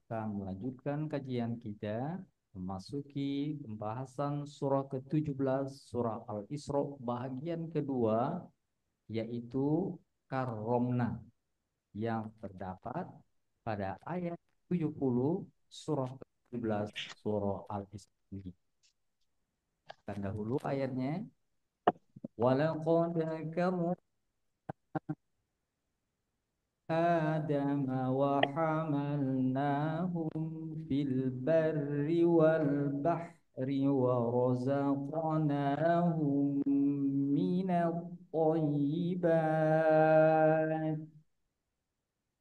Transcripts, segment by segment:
Kita melanjutkan kajian kita memasuki pembahasan surah ke-17 surah Al-Isra bagian kedua, yaitu Karomna, yang terdapat pada ayat 70 surah ke-17 surah Al-Isra ini. Dan dahulu ayatnya, walaqad kamu آدم وحملناهم في البر والبحر ورزقناهم من الطيبات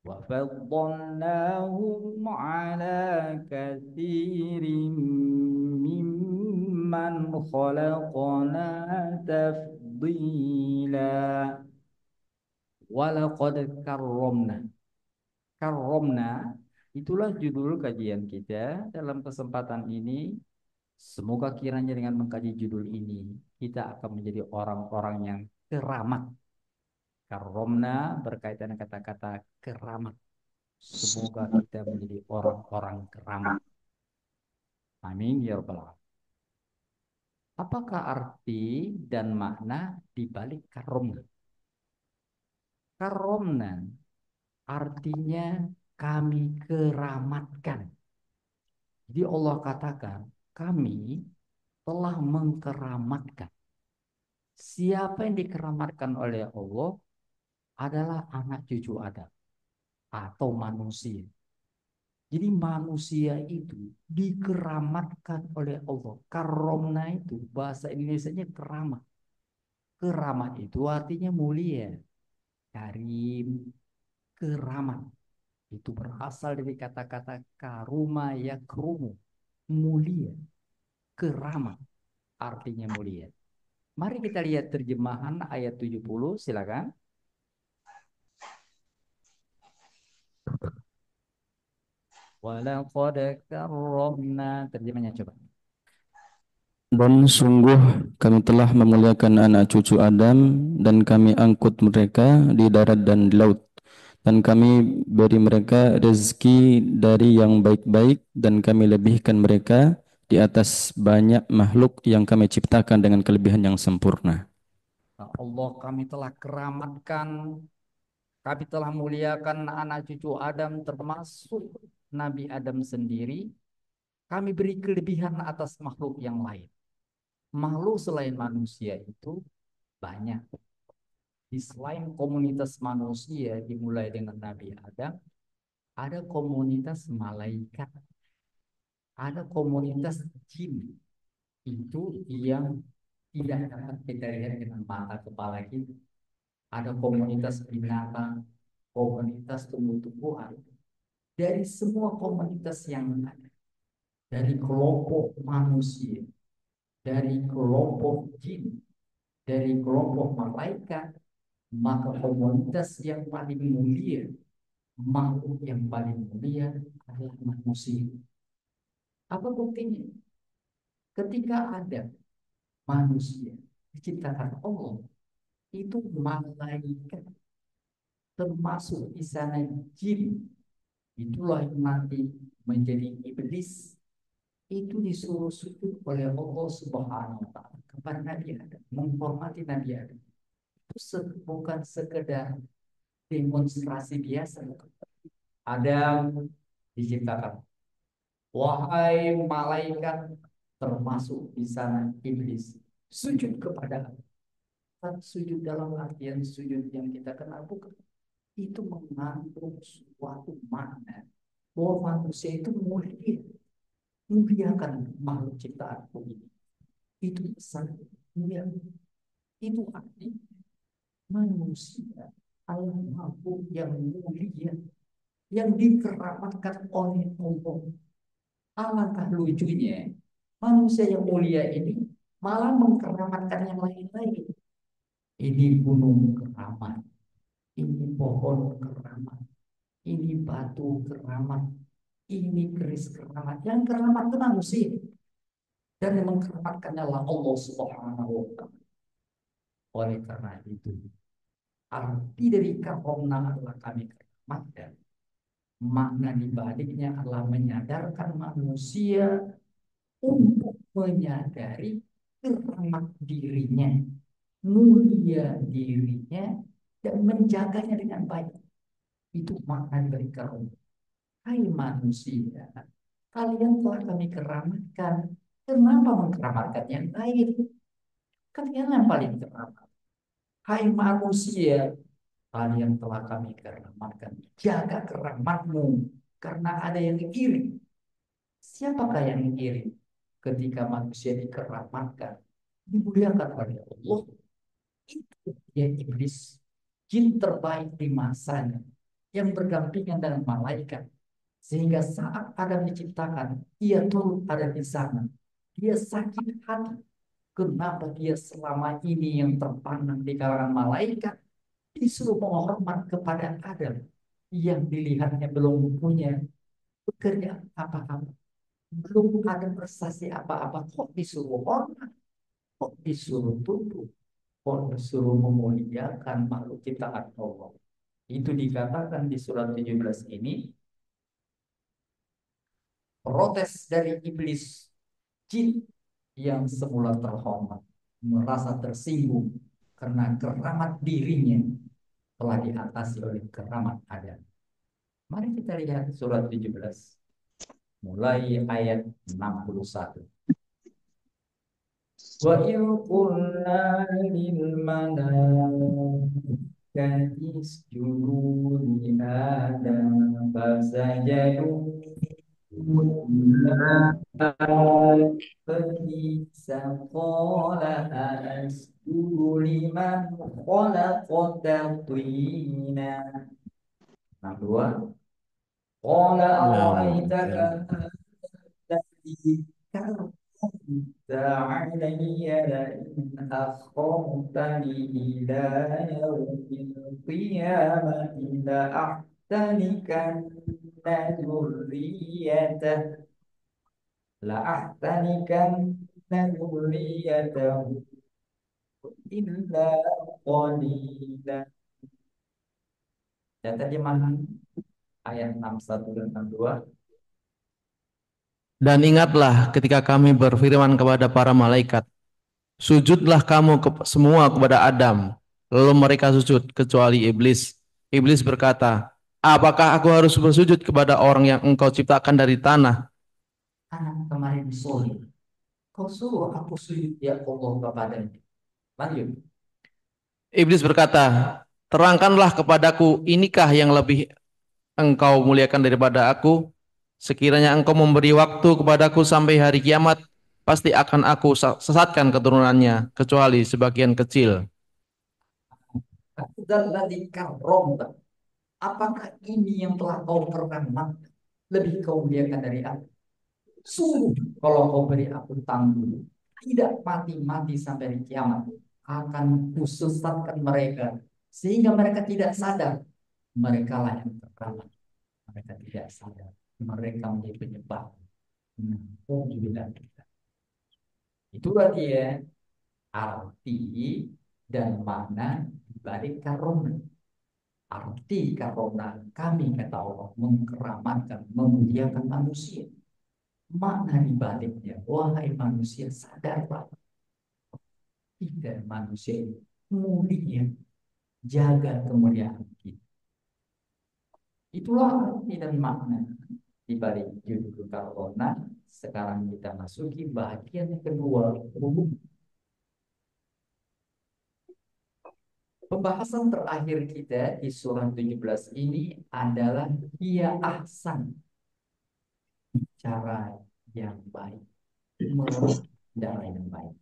وفضلناهم على كثير ممن خلقنا تفضيلا. Walaqad karomna. Karomna itulah judul kajian kita dalam kesempatan ini. Semoga kiranya dengan mengkaji judul ini kita akan menjadi orang-orang yang keramat. Karomna berkaitan dengan kata-kata keramat. Semoga kita menjadi orang-orang keramat. Amin ya rabbal alamin. Apakah arti dan makna di balik karomna? Karomna artinya kami keramatkan. Jadi Allah katakan, kami telah mengkeramatkan. Siapa yang dikeramatkan oleh Allah adalah anak cucu Adam atau manusia. Jadi manusia itu dikeramatkan oleh Allah. Karomna itu bahasa Indonesianya keramat. Keramat itu artinya mulia. Karim, keramat. Itu berasal dari kata-kata karuma yakrumu, mulia, keramat, artinya mulia. Mari kita lihat terjemahan ayat 70, silakan. Walaqad karramna, terjemahnya coba. Dan sungguh kami telah memuliakan anak cucu Adam dan kami angkut mereka di darat dan di laut. Dan kami beri mereka rezeki dari yang baik-baik dan kami lebihkan mereka di atas banyak makhluk yang kami ciptakan dengan kelebihan yang sempurna. Nah, Allah kami telah keramatkan, kami telah muliakan anak cucu Adam termasuk Nabi Adam sendiri. Kami beri kelebihan atas makhluk yang lain. Makhluk selain manusia itu banyak. Di selain komunitas manusia dimulai dengan Nabi Adam, ada komunitas malaikat, ada komunitas jin. Itu yang tidak dapat kita lihat dengan mata kepala kita. Ada komunitas binatang, komunitas tumbuh-tumbuhan. Dari semua komunitas yang ada, dari kelompok manusia, dari kelompok jin, dari kelompok malaikat, maka komunitas yang paling mulia, makhluk yang paling mulia adalah manusia. Apa buktinya? Ketika ada manusia diciptakan Allah, itu malaikat termasuk di sana jin, itulah yang nanti menjadi iblis, itu disuruh sujud oleh Allah Subhanahu wa taala kepada Nabi Adam, menghormati Nabi Adam. Itu bukan sekedar demonstrasi biasa. Adam diciptakan, wahai malaikat, termasuk di sana iblis, sujud kepada Allah. Kan sujud dalam artian sujud yang kita kenal bukan, itu mengandung suatu makna bahwa manusia itu mulia, muliakan makhluk ciptaanku ini. Itu sangat mulia. Itu arti manusia adalah makhluk yang mulia, yang dikeramatkan oleh Allah. Alangkah lucunya, manusia yang mulia ini malah mengkeramatkan yang lain-lain. Ini gunung keramat, ini pohon keramat, ini batu keramat, ini keris keramat. Yang keramat itu manusia. Dan yang mengkeramatkannya adalah Allah Subhanahu wa Ta'ala. Oleh karena itu, arti dari karomna adalah kami keramatkan. Makna di baliknya adalah menyadarkan manusia untuk menyadari keramat dirinya, mulia dirinya, dan menjaganya dengan baik. Itu makna dari karunia. Hai manusia, kalian telah kami keramatkan. Kenapa mengkeramatkan yang lain? Kalian yang paling keramat. Hai manusia, kalian telah kami keramatkan. Jaga keramatmu, karena ada yang iri. Siapakah yang iri? Ketika manusia dikeramatkan, dimuliakan oleh Allah, itu dia iblis, jin terbaik di masanya, yang berdampingan dengan malaikat. Sehingga saat Adam diciptakan, ia turut ada di sana. Dia sakit hati. Kenapa dia selama ini yang terpandang di kalangan malaikat disuruh menghormat kepada Adam yang dilihatnya belum punya pekerjaan apa-apa, belum ada prestasi apa-apa, kok disuruh hormat, kok disuruh tunduk, kok disuruh memuliakan makhluk ciptaan Allah. Itu dikatakan di surat 17 ini, protes dari iblis, jin yang semula terhormat merasa tersinggung karena keramat dirinya telah diatasi oleh keramat Adam. Mari kita lihat surat 17 mulai ayat 61. Wa in qulna lil malaikati isjudu li Adam fasajadu فإبليس قال أأسجد لمن خلقت طينا. Nah, dua. قال أرأيتك الذي كرمت علي لئن أخرتني إلى يوم القيامة لأحتنكن ذريته ذريته إلا قليلا. Dan terjemahan ayat 61 dan 62. Dan ingatlah ketika kami berfirman kepada para malaikat, sujudlah kamu semua kepada Adam. Lalu mereka sujud kecuali iblis. Iblis berkata, apakah aku harus bersujud kepada orang yang engkau ciptakan dari tanah? Anak kemarin sore, kau suruh aku sujud ya Allah kepadanya. Lanjut. Iblis berkata, terangkanlah kepadaku, inikah yang lebih engkau muliakan daripada aku? Sekiranya engkau memberi waktu kepadaku sampai hari kiamat, pasti akan aku sesatkan keturunannya, kecuali sebagian kecil. Apakah ini yang telah kau keramat lebih kau muliakan dari aku? Sungguh kalau kau beri aku tanggung, tidak mati-mati sampai hari kiamat, akan kusesatkan mereka sehingga mereka tidak sadar. Mereka lah yang terkeramat. Mereka tidak sadar. Mereka menjadi penyebab. Oh, juga kita. Itulah dia arti dan makna dibalik karomah. Arti karomah kami kata Allah mengkeramatkan, memuliakan manusia. Makna dibaliknya, wahai manusia sadarlah, tidak manusia ini mulia, jaga kemuliaan kita. Itulah arti dan makna dibalik judul karomah. Sekarang kita masuki bagian yang kedua, pembahasan terakhir kita di surah 17 ini adalah ia ahsan, cara yang baik, cara yang baik.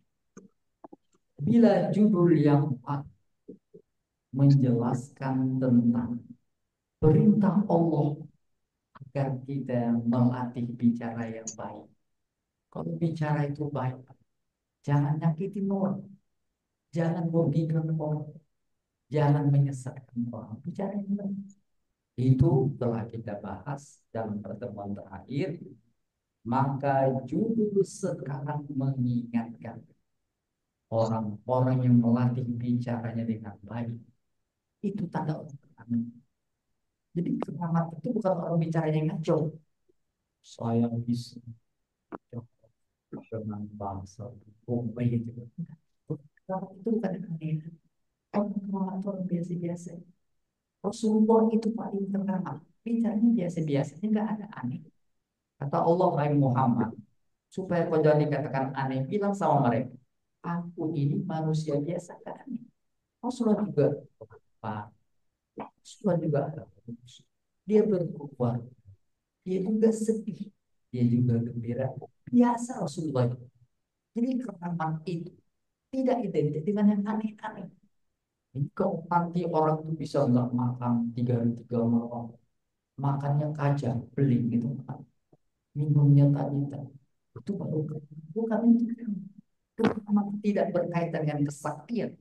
Bila judul yang menjelaskan tentang perintah Allah agar kita melatih bicara yang baik. Kalau bicara itu baik, jangan nyakitin orang, jangan merugikan orang, jangan menyesatkan orang. Bicara yang baik. Itu telah kita bahas dalam pertemuan terakhir. Maka judul sekarang mengingatkan orang-orang yang melatih bicaranya dengan baik. Itu tanda orang beramal. Jadi keramat itu bukan orang bicaranya ngaco. Saya bisa dengan bangsa Bombay gitu. Keramat itu bukan aneh. Orang keramat itu orang biasa-biasa. Rasulullah itu paling terkenal. Bicaranya biasa-biasa, nggak ada aneh. Kata Allah, hai Muhammad, supaya kau jangan dikatakan aneh, bilang sama mereka, aku ini manusia biasa kan. Rasulullah juga Pak, Rasulullah juga ada. Dia berkuat, dia juga sedih, dia juga gembira. Biasa Rasulullah itu. Jadi keramat itu tidak identik dengan yang aneh-aneh. Kalau nanti orang itu bisa nggak makan 3 hari 3 malam, makannya kacang, beling gitu, minumnya tadi itu baru bukan itu. Keramat tidak berkaitan dengan kesaktian.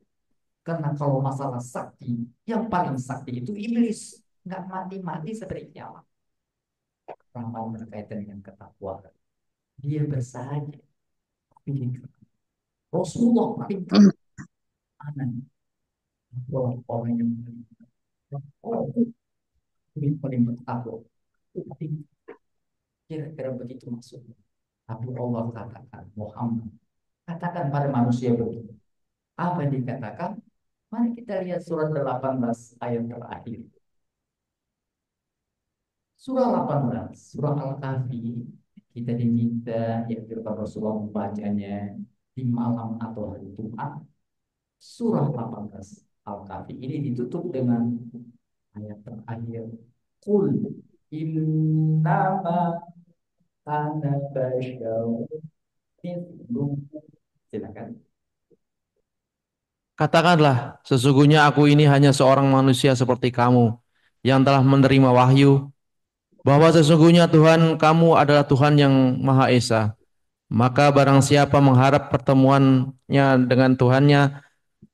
Karena kalau masalah sakti, yang paling sakti itu iblis. Nggak mati-mati seperti nyawa. Ramal berkaitan dengan ketakwaan. Dia bersahaja. Rasulullah paling kanan. Orang yang paling bertakwa. Kira-kira begitu maksudnya. Tapi Allah katakan, Muhammad, katakan pada manusia begitu. Apa yang dikatakan? Mari kita lihat surat 18 ayat terakhir. Surah 18, surah Al-Kahfi, kita diminta ya kita Rasulullah membacanya di malam atau hari Jumat. Surah 18 Al-Kahfi ini ditutup dengan ayat terakhir. Qul innama ana basyarun mithlukum. Silakan. Katakanlah, sesungguhnya aku ini hanya seorang manusia seperti kamu yang telah menerima wahyu bahwa sesungguhnya Tuhan kamu adalah Tuhan yang Maha Esa. Maka barang siapa mengharap pertemuannya dengan Tuhannya,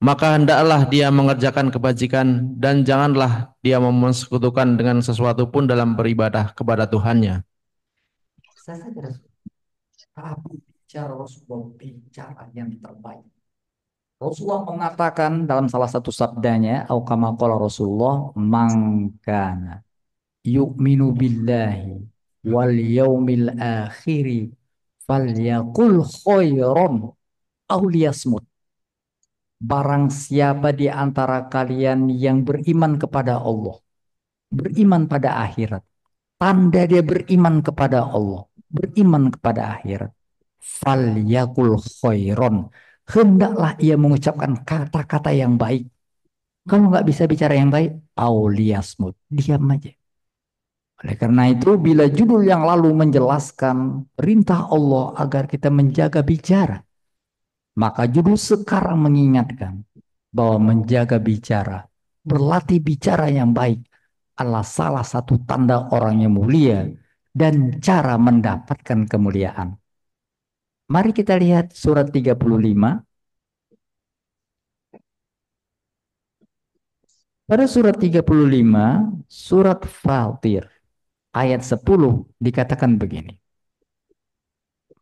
maka hendaklah dia mengerjakan kebajikan dan janganlah dia mempersekutukan dengan sesuatu pun dalam beribadah kepada Tuhannya. Saya sadar, tapi bicara Rasulullah bicara yang terbaik. Rasulullah mengatakan dalam salah satu sabdanya, au kama qala Rasulullah, mangkana yu'minu billahi wal yaumil akhiri falyaqul khairan aw liyasmut. Barang siapa di antara kalian yang beriman kepada Allah, beriman pada akhirat, tanda dia beriman kepada Allah, beriman kepada akhirat, falyaqul khairan, hendaklah ia mengucapkan kata-kata yang baik. Kalau nggak bisa bicara yang baik, aw liyasmut, diam aja. Oleh karena itu, bila judul yang lalu menjelaskan perintah Allah agar kita menjaga bicara, maka judul sekarang mengingatkan bahwa menjaga bicara, berlatih bicara yang baik adalah salah satu tanda orang yang mulia dan cara mendapatkan kemuliaan. Mari kita lihat surat 35. Pada surat 35, surat Fatir, ayat 10 dikatakan begini.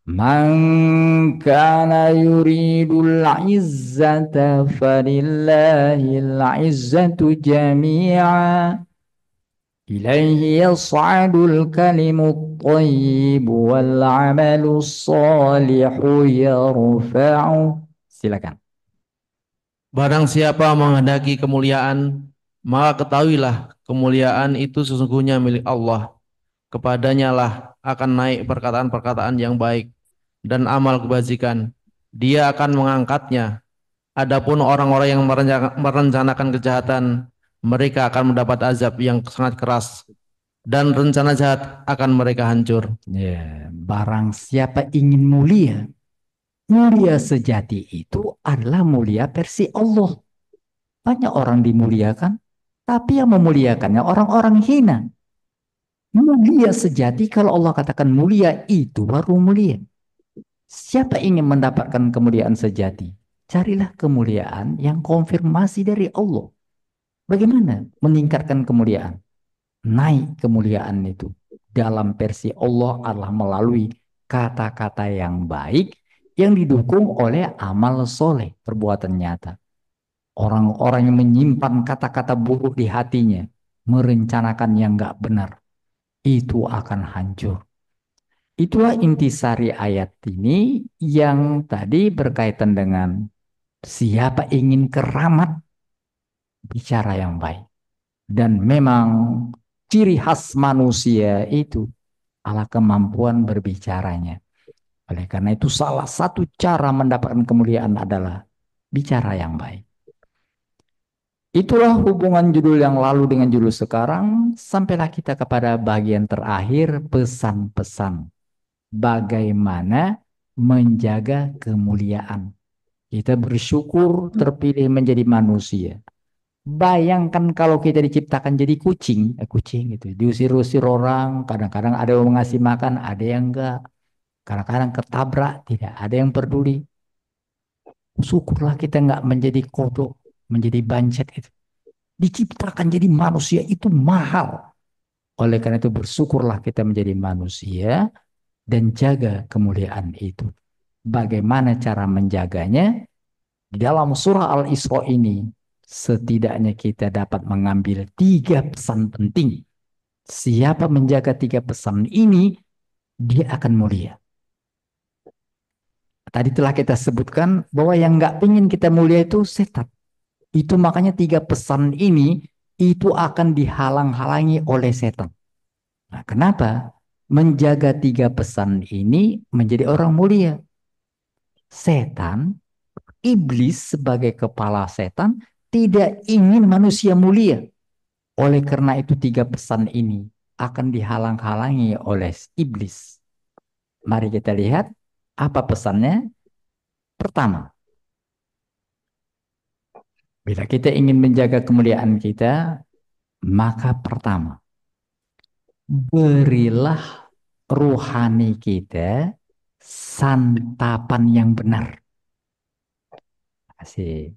Man kana yuridul izzata falillahil izzatu jami'a ilaihi yas'adul kalimut thayyibu wal 'amalus salihu yarfa'u. Silakan. Barang siapa menghendaki kemuliaan, maka ketahuilah kemuliaan itu sesungguhnya milik Allah. Kepadanya lah akan naik perkataan-perkataan yang baik dan amal kebajikan. Dia akan mengangkatnya. Adapun orang-orang yang merencanakan kejahatan, mereka akan mendapat azab yang sangat keras dan rencana jahat akan mereka hancur. Ya, barang siapa ingin mulia, mulia sejati itu adalah mulia versi Allah. Banyak orang dimuliakan, tapi yang memuliakannya orang-orang hina. Mulia sejati, kalau Allah katakan mulia, itu baru mulia. Siapa ingin mendapatkan kemuliaan sejati? Carilah kemuliaan yang konfirmasi dari Allah. Bagaimana meningkatkan kemuliaan? Naik kemuliaan itu dalam versi Allah adalah melalui kata-kata yang baik yang didukung oleh amal soleh, perbuatan nyata. Orang-orang yang menyimpan kata-kata buruk di hatinya, merencanakan yang nggak benar, itu akan hancur. Itulah intisari ayat ini yang tadi berkaitan dengan siapa ingin keramat, bicara yang baik. Dan memang ciri khas manusia itu adalah kemampuan berbicaranya. Oleh karena itu salah satu cara mendapatkan kemuliaan adalah bicara yang baik. Itulah hubungan judul yang lalu dengan judul sekarang. Sampailah kita kepada bagian terakhir, pesan-pesan. Bagaimana menjaga kemuliaan. Kita bersyukur terpilih menjadi manusia. Bayangkan kalau kita diciptakan jadi kucing, kucing gitu, diusir-usir orang, kadang-kadang ada yang ngasih makan, ada yang enggak, kadang-kadang ketabrak, tidak ada yang peduli. Syukurlah kita enggak menjadi kodok, menjadi bancet itu. Diciptakan jadi manusia itu mahal. Oleh karena itu bersyukurlah kita menjadi manusia dan jaga kemuliaan itu. Bagaimana cara menjaganya? Di dalam surah Al-Isra ini, setidaknya kita dapat mengambil 3 pesan penting. Siapa menjaga 3 pesan ini, dia akan mulia. Tadi telah kita sebutkan bahwa yang nggak ingin kita mulia itu setan. Itu makanya 3 pesan ini itu akan dihalang-halangi oleh setan. Nah, kenapa? Menjaga 3 pesan ini menjadi orang mulia. Setan, iblis sebagai kepala setan tidak ingin manusia mulia. Oleh karena itu 3 pesan ini akan dihalang-halangi oleh iblis. Mari kita lihat apa pesannya. Pertama, bila kita ingin menjaga kemuliaan kita, maka pertama, berilah rohani kita santapan yang benar. Asik.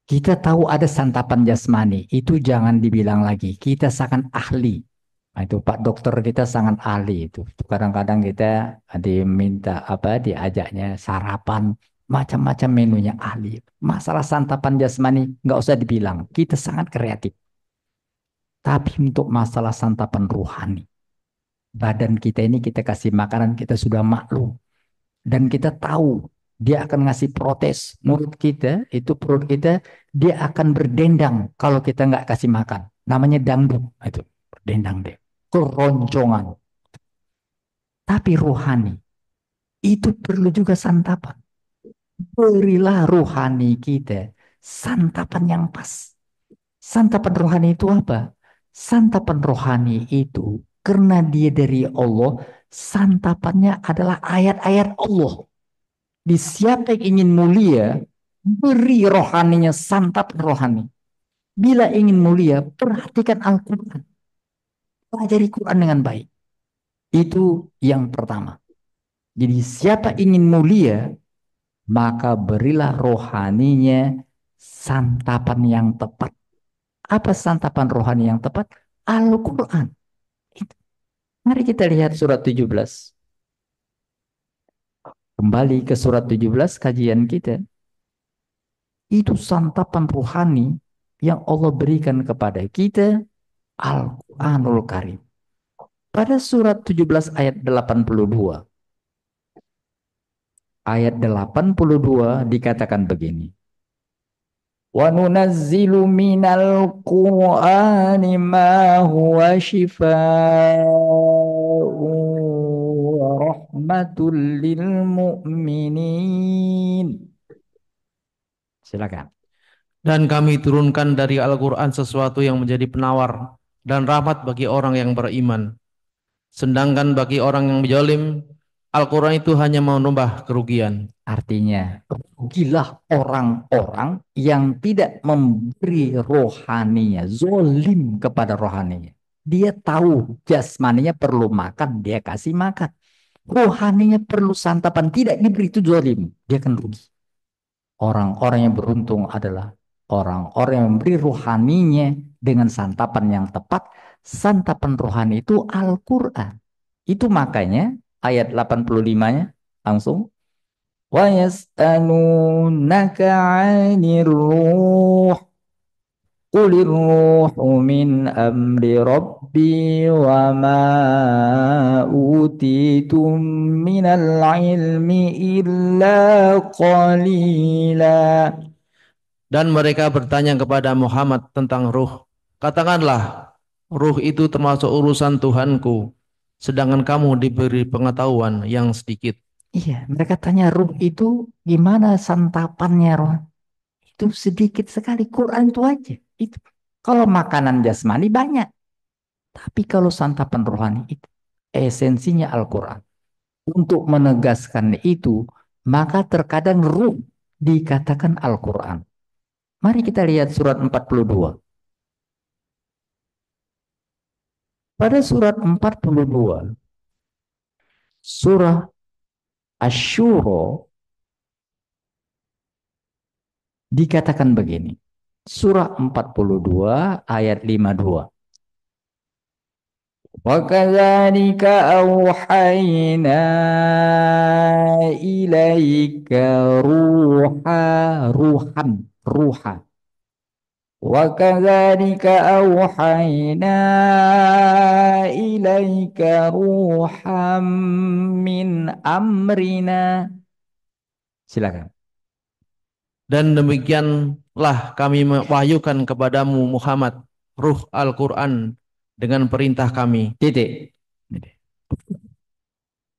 Kita tahu ada santapan jasmani, itu jangan dibilang lagi. Kita sangat ahli. Nah, itu Pak Dokter kita sangat ahli itu. Kadang-kadang kita diminta diajaknya sarapan, macam-macam menunya ahli. Masalah santapan jasmani nggak usah dibilang, kita sangat kreatif. Tapi untuk masalah santapan rohani, badan kita ini kita kasih makanan kita sudah maklum dan kita tahu dia akan ngasih protes mulut kita, itu perut kita dia akan berdendang kalau kita nggak kasih makan. Namanya dangdut, itu berdendang deh, keroncongan. Tapi rohani itu perlu juga santapan. Berilah rohani kita santapan yang pas. Santapan rohani itu apa? Santapan rohani itu karena dia dari Allah, santapannya adalah ayat-ayat Allah. Di siapa yang ingin mulia, beri rohaninya santap rohani. Bila ingin mulia, perhatikan Al-Quran. Pelajari Quran dengan baik. Itu yang pertama. Jadi siapa ingin mulia, maka berilah rohaninya santapan yang tepat. Apa santapan rohani yang tepat? Al-Quran. Mari kita lihat surat 17. Kembali ke surat 17 kajian kita. Itu santapan rohani yang Allah berikan kepada kita, Al-Quranul Karim. Pada surat 17 ayat 82. Ayat 82 dikatakan begini. Wa nunazzilu minal Qur'ani ma huwa shifaa'un wa rahmatul lil mu'minin. Silakan. Dan kami turunkan dari Al-Quran sesuatu yang menjadi penawar dan rahmat bagi orang yang beriman. Sedangkan bagi orang yang zalim, Al-Quran itu hanya menambah kerugian. Artinya, rugilah orang-orang yang tidak memberi rohaninya, zolim kepada rohaninya. Dia tahu jasmaninya perlu makan, dia kasih makan. Rohaninya perlu santapan, tidak diberi, itu zolim. Dia akan rugi. Orang-orang yang beruntung adalah orang-orang yang memberi rohaninya dengan santapan yang tepat. Santapan rohani itu Al-Quran. Itu makanya ayat 85-nya langsung. وَيَسْأَلُونَكَ عَنِ الرُّوحِ Qulir ruhu min amri rabbi wa ma utitum minal ilmi illa qalila. Dan mereka bertanya kepada Muhammad tentang ruh. Katakanlah, ruh itu termasuk urusan Tuhanku, sedangkan kamu diberi pengetahuan yang sedikit. Iya, mereka tanya ruh itu gimana santapannya roh? Itu sedikit sekali, Quran itu aja. Itu. Kalau makanan jasmani banyak, tapi kalau santapan rohani itu esensinya Al-Quran. Untuk menegaskan itu, maka terkadang ruh dikatakan Al-Quran. Mari kita lihat surat 42. Pada surat 42, surah Asy-Syura dikatakan begini. Surah 42 ayat 52. وَكَذَلِكَ أَوْحَيْنَا إِلَيْكَ روحا وَكَذَلِكَ أَوْحَيْنَا إِلَيْكَ روحا مِنْ أَمْرِنَا. Silakan. Dan demikianlah kami mewahyukan kepadamu Muhammad ruh Al-Quran dengan perintah kami. Titik.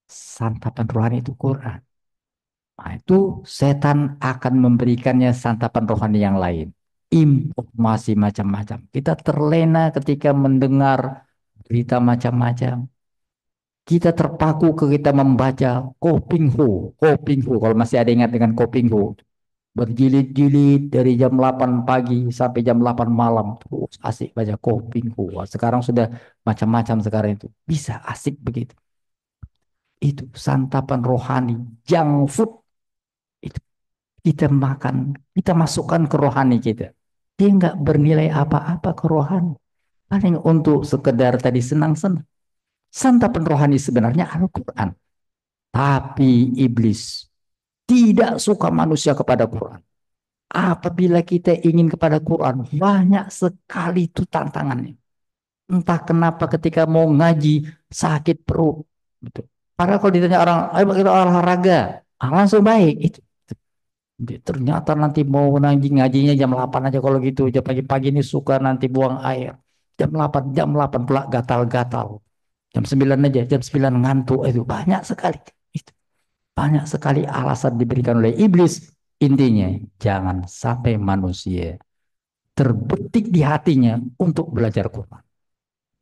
Santapan rohani itu Quran. Nah, itu setan akan memberikannya santapan rohani yang lain. Informasi macam-macam. Kita terlena ketika mendengar berita macam-macam. Kita terpaku ke kita membaca Kopingho. Kalau masih ada ingat dengan Kopingho. Berjilid-jilid dari jam 8 pagi sampai jam 8 malam. Terus asik baca Kopingho. Sekarang sudah macam-macam sekarang itu. Bisa asik begitu. Itu santapan rohani. Junk food. Itu kita makan, kita masukkan ke rohani kita. Dia nggak bernilai apa-apa ke rohani. Paling untuk sekedar tadi senang-senang. Santapan rohani sebenarnya Al-Quran. Tapi iblis tidak suka manusia kepada Quran. Apabila kita ingin kepada Quran, banyak sekali itu tantangannya. Entah kenapa ketika mau ngaji, sakit perut. Betul. Padahal kalau ditanya orang, ayo kita olahraga, langsung baik. Itu. Ternyata nanti mau ngajinya jam 8 aja kalau gitu. Jam pagi-pagi ini suka nanti buang air. Jam 8 pula gatal-gatal. Jam 9 aja, jam 9 ngantuk. Itu banyak sekali. Itu. Banyak sekali alasan diberikan oleh iblis. Intinya, jangan sampai manusia terbetik di hatinya untuk belajar Quran.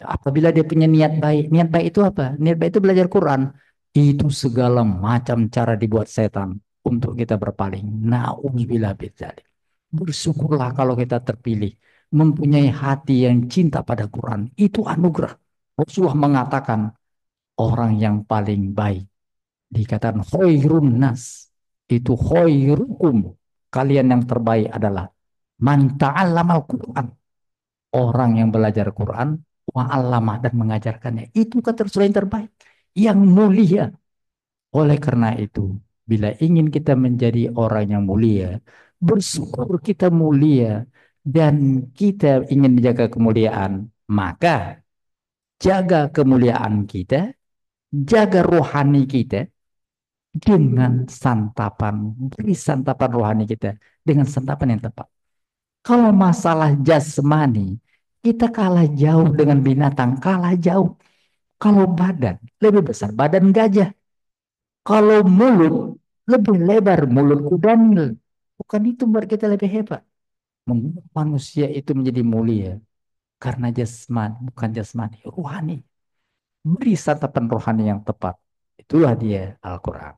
Apabila dia punya niat baik itu apa? Niat baik itu belajar Quran. Itu segala macam cara dibuat setan untuk kita berpaling. Na'udzubillah bidzalik. Bersyukurlah kalau kita terpilih mempunyai hati yang cinta pada Quran. Itu anugerah. Rasulullah mengatakan orang yang paling baik dikatakan khairun nas, itu khairukum, kalian yang terbaik adalah man ta'allamal Quran, orang yang belajar Quran wa'allamah dan mengajarkannya. Itu kata Rasulullah yang terbaik, yang mulia. Oleh karena itu, bila ingin kita menjadi orang yang mulia, bersyukur kita mulia dan kita ingin menjaga kemuliaan, maka jaga kemuliaan kita, jaga rohani kita dengan santapan, beri santapan rohani kita dengan santapan yang tepat. Kalau masalah jasmani, kita kalah jauh dengan binatang, kalah jauh. Kalau badan, lebih besar badan gajah. Kalau mulut, lebih lebar mulut kudanil. Bukan itu buat kita lebih hebat. Membuat manusia itu menjadi mulia. Karena jasmani, bukan jasmani, rohani. Beri santapan rohani yang tepat. Itulah dia Al-Quran.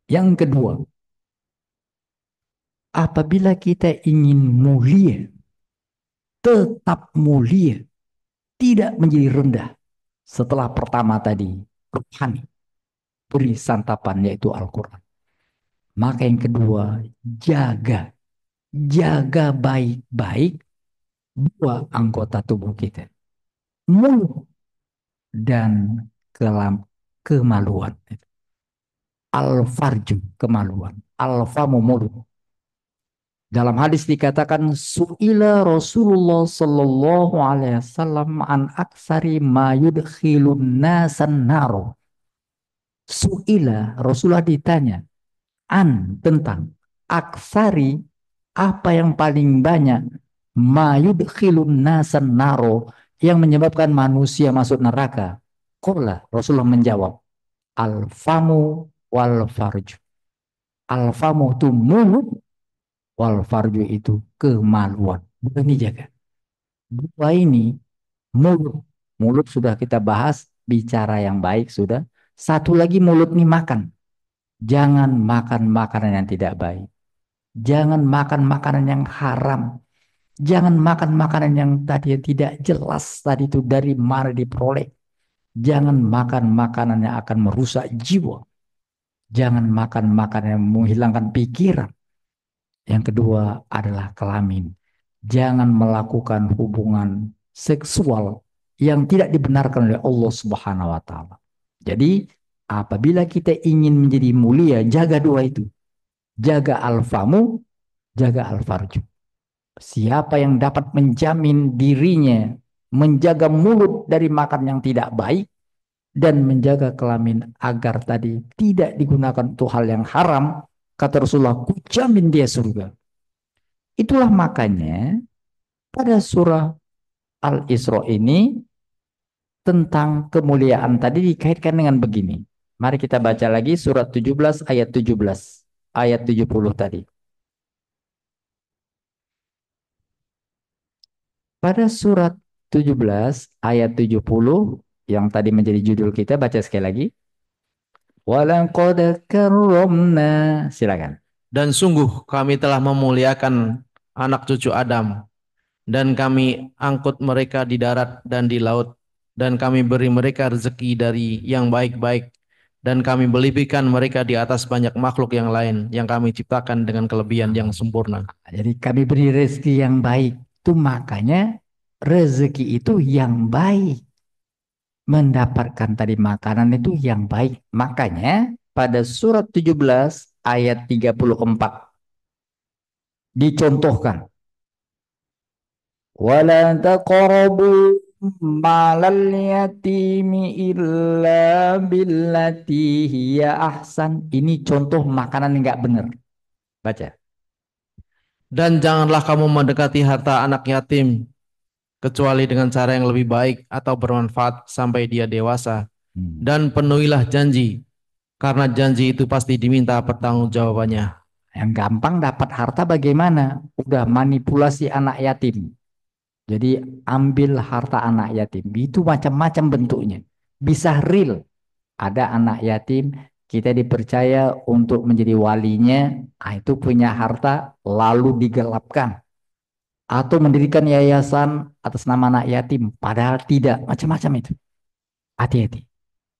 Yang kedua, apabila kita ingin mulia, tetap mulia, tidak menjadi rendah. Setelah pertama tadi, rohani, beri santapan yaitu Al-Quran. Maka yang kedua, jaga baik-baik dua anggota tubuh kita. Mulut dan kemaluan. Al-farju, kemaluan. Al-famu mulut. Dalam hadis dikatakan su'ila Rasulullah sallallahu alaihi wasallam an aksari ma yudkhilun nasan naro. Su'ila Rasulullah ditanya an tentang aksari apa yang paling banyak ma yudkhilun nasan naro yang menyebabkan manusia masuk neraka. Qala Rasulullah menjawab al-famu wal farju. Al-famu itu mulut, wal farju itu kemaluan. Ini jaga. Dua ini mulut. Mulut sudah kita bahas, bicara yang baik sudah. Satu lagi mulut nih makan. Jangan makan makanan yang tidak baik. Jangan makan makanan yang haram. Jangan makan makanan yang tadi tidak jelas tadi itu dari mana diperoleh. Jangan makan makanan yang akan merusak jiwa. Jangan makan makanan yang menghilangkan pikiran. Yang kedua adalah kelamin. Jangan melakukan hubungan seksual yang tidak dibenarkan oleh Allah Subhanahu wa taala. Jadi, apabila kita ingin menjadi mulia, jaga dua itu. Jaga al-famu, jaga al-farju. Siapa yang dapat menjamin dirinya menjaga mulut dari makan yang tidak baik dan menjaga kelamin agar tadi tidak digunakan untuk hal yang haram, kata Rasulullah, ku jamin dia surga. Itulah makanya pada surah Al-Isra ini tentang kemuliaan tadi dikaitkan dengan begini. Mari kita baca lagi surat 17 ayat 17, ayat 70 tadi. Pada surat 17 ayat 70 yang tadi menjadi judul kita, baca sekali lagi. Walaqad karramna. Silakan. Dan sungguh kami telah memuliakan anak cucu Adam, dan kami angkut mereka di darat dan di laut, dan kami beri mereka rezeki dari yang baik-baik, dan kami melebihkan mereka di atas banyak makhluk yang lain yang kami ciptakan dengan kelebihan yang sempurna. Jadi kami beri rezeki yang baik. Itu makanya rezeki itu yang baik. Mendapatkan tadi makanan itu yang baik. Makanya pada surat 17 ayat 34 dicontohkan. Wala taqrabu malal yatimi illa billati hiya ahsan. Ini contoh makanan yang enggak benar. Baca. Dan janganlah kamu mendekati harta anak yatim kecuali dengan cara yang lebih baik atau bermanfaat sampai dia dewasa. Dan penuhilah janji, karena janji itu pasti diminta pertanggungjawabannya. Yang gampang dapat harta bagaimana? Udah manipulasi anak yatim. Jadi ambil harta anak yatim. Itu macam-macam bentuknya. Bisa real. Ada anak yatim, kita dipercaya untuk menjadi walinya, itu punya harta lalu digelapkan. Atau mendirikan yayasan atas nama anak yatim, padahal tidak, macam-macam itu. Hati-hati.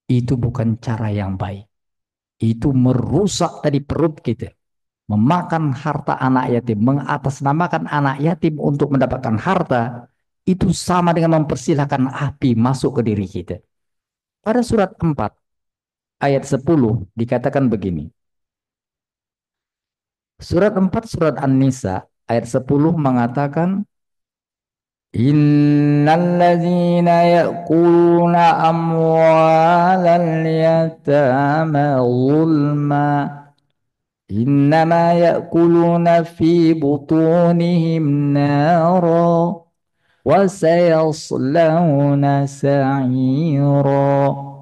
Itu bukan cara yang baik. Itu merusak tadi perut kita. Memakan harta anak yatim, mengatasnamakan anak yatim untuk mendapatkan harta, itu sama dengan mempersilahkan api masuk ke diri kita. Pada surat 4 ayat 10 dikatakan begini. Surat 4 surat An-Nisa ayat 10 mengatakan innalladzina ya'kuluna amwalal yatama zulma innama ya'kuluna fi butunihim nara wa sayaslawna sa'ira.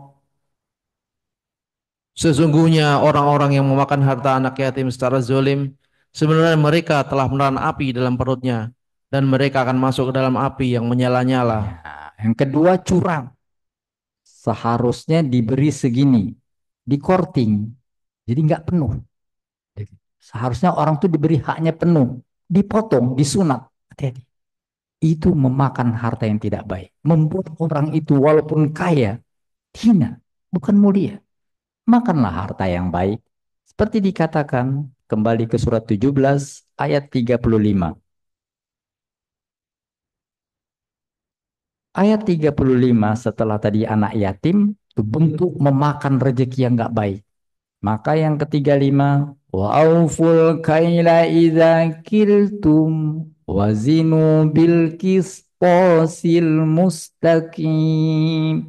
Sesungguhnya orang-orang yang memakan harta anak yatim secara zalim, sebenarnya mereka telah menelan api dalam perutnya, dan mereka akan masuk ke dalam api yang menyala-nyala. Nah, yang kedua curang. Seharusnya diberi segini, dikorting, jadi nggak penuh. Seharusnya orang tuh diberi haknya penuh, dipotong, disunat. Hati-hati. Itu memakan harta yang tidak baik. Membuat orang itu walaupun kaya, hina, bukan mulia. Makanlah harta yang baik. Seperti dikatakan kembali ke surat 17 ayat 35. Ayat 35 setelah tadi anak yatim itu bentuk memakan rezeki yang enggak baik. Maka yang ke-35 Wa auful kaila idza kiltum wazinu bil qisṭasil mustaqim.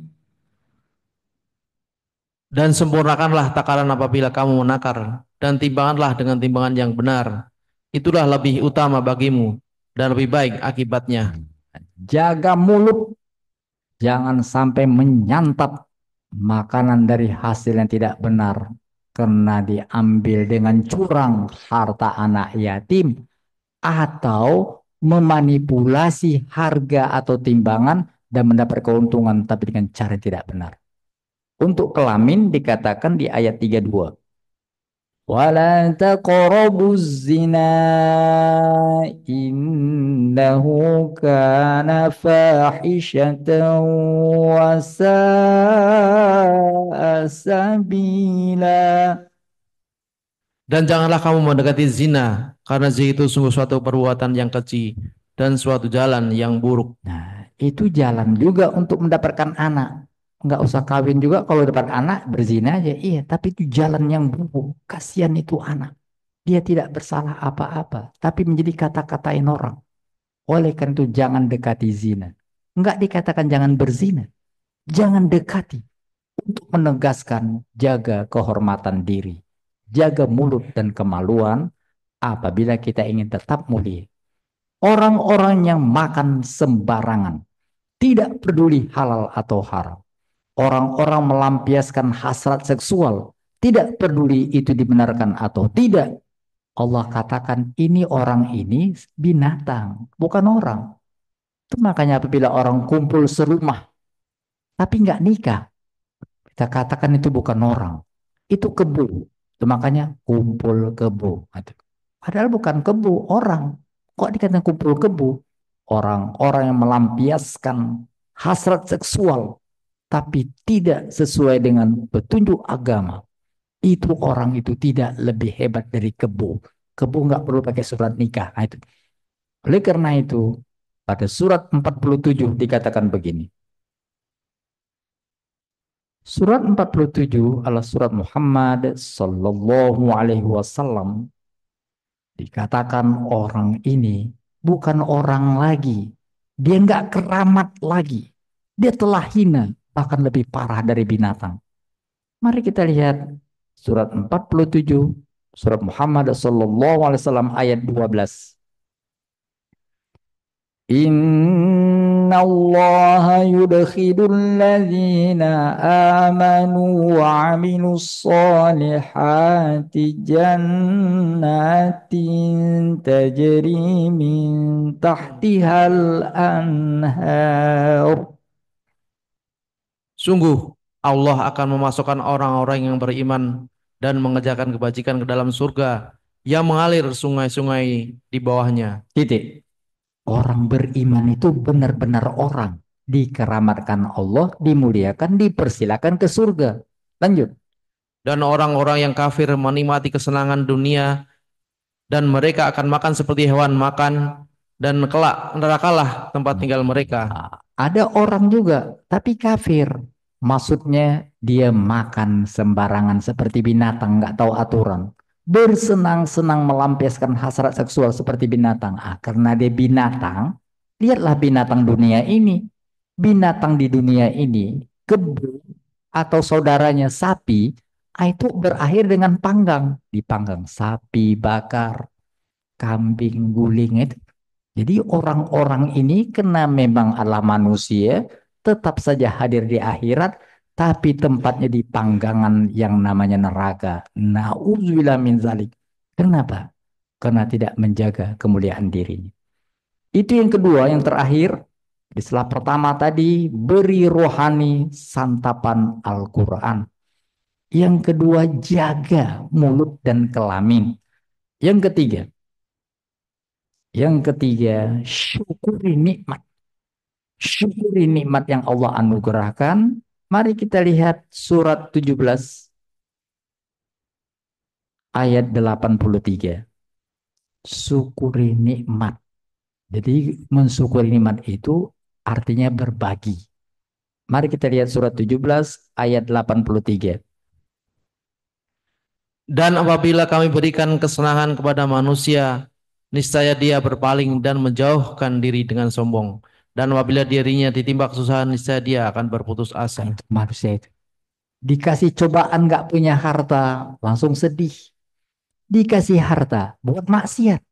Dan sempurnakanlah takaran apabila kamu menakar, dan timbanganlah dengan timbangan yang benar. Itulah lebih utama bagimu dan lebih baik akibatnya. Jaga mulut, jangan sampai menyantap makanan dari hasil yang tidak benar karena diambil dengan curang harta anak yatim atau memanipulasi harga atau timbangan dan mendapat keuntungan tapi dengan cara yang tidak benar. Untuk kelamin dikatakan di ayat 32. Wala taqrabuz zina innahu kana fahishatan wa sa'a sabila. Dan janganlah kamu mendekati zina, karena zina itu sungguh suatu perbuatan yang keji dan suatu jalan yang buruk. Nah, itu jalan juga untuk mendapatkan anak. Nggak usah kawin juga kalau dapat anak berzina aja. Iya, tapi itu jalan yang buruk. Kasihan itu anak. Dia tidak bersalah apa-apa, tapi menjadi kata-katain orang. Oleh karena itu jangan dekati zina. Nggak dikatakan jangan berzina. Jangan dekati. Untuk menegaskan jaga kehormatan diri. Jaga mulut dan kemaluan apabila kita ingin tetap mulia. Orang-orang yang makan sembarangan. Tidak peduli halal atau haram. Orang-orang melampiaskan hasrat seksual. Tidak peduli itu dibenarkan atau tidak. Allah katakan ini orang ini binatang, bukan orang. Itu makanya apabila orang kumpul serumah, tapi nggak nikah, kita katakan itu bukan orang. Itu kebo. Itu makanya kumpul kebo. Padahal bukan kebo, orang. Kok dikatakan kumpul kebo? Orang-orang yang melampiaskan hasrat seksual tapi tidak sesuai dengan petunjuk agama, itu orang itu tidak lebih hebat dari kebo. Kebo nggak perlu pakai surat nikah. Nah, itu. Oleh karena itu, pada surat 47 dikatakan begini. Surat 47 adalah surat Muhammad Sallallahu Alaihi Wasallam. Dikatakan orang ini bukan orang lagi. Dia nggak keramat lagi. Dia telah hina, bahkan lebih parah dari binatang. Mari kita lihat surat 47, surat Muhammad sallallahu alaihi wasallam ayat 12. Inna Allah yudkhilul ladzina amanu wa amilus solihati jannatin tajri min tahtihal anhar. Sungguh Allah akan memasukkan orang-orang yang beriman dan mengerjakan kebajikan ke dalam surga yang mengalir sungai-sungai di bawahnya. Titik. Orang beriman itu benar-benar orang. Dikeramatkan Allah, dimuliakan, dipersilakan ke surga. Lanjut. Dan orang-orang yang kafir menikmati kesenangan dunia dan mereka akan makan seperti hewan makan dan kelak nerakalah tempat tinggal mereka. Ada orang juga, tapi kafir. Maksudnya dia makan sembarangan seperti binatang, nggak tahu aturan. Bersenang-senang melampiaskan hasrat seksual seperti binatang. Karena dia binatang, lihatlah binatang dunia ini. Binatang di dunia ini, kebo atau saudaranya sapi, itu berakhir dengan panggang. Dipanggang sapi, bakar, kambing, guling. Itu. Jadi orang-orang ini karena memang adalah manusia, tetap saja hadir di akhirat, tapi tempatnya di panggangan yang namanya neraka. Na'udzubillah min zalik. Kenapa? Karena tidak menjaga kemuliaan dirinya. Itu yang kedua, yang terakhir. Setelah pertama tadi, beri rohani santapan Al-Quran. Yang kedua, jaga mulut dan kelamin. Yang ketiga, syukuri nikmat. Syukuri nikmat yang Allah anugerahkan. Mari kita lihat surat 17 ayat 83. Syukuri nikmat. Jadi mensyukuri nikmat itu artinya berbagi. Mari kita lihat surat 17 ayat 83. Dan apabila kami berikan kesenangan kepada manusia, niscaya dia berpaling dan menjauhkan diri dengan sombong. Dan apabila dirinya ditimpa kesusahan, niscaya dia akan berputus asa. Itu manusia itu. Dikasih cobaan nggak punya harta, langsung sedih. Dikasih harta, buat maksiat.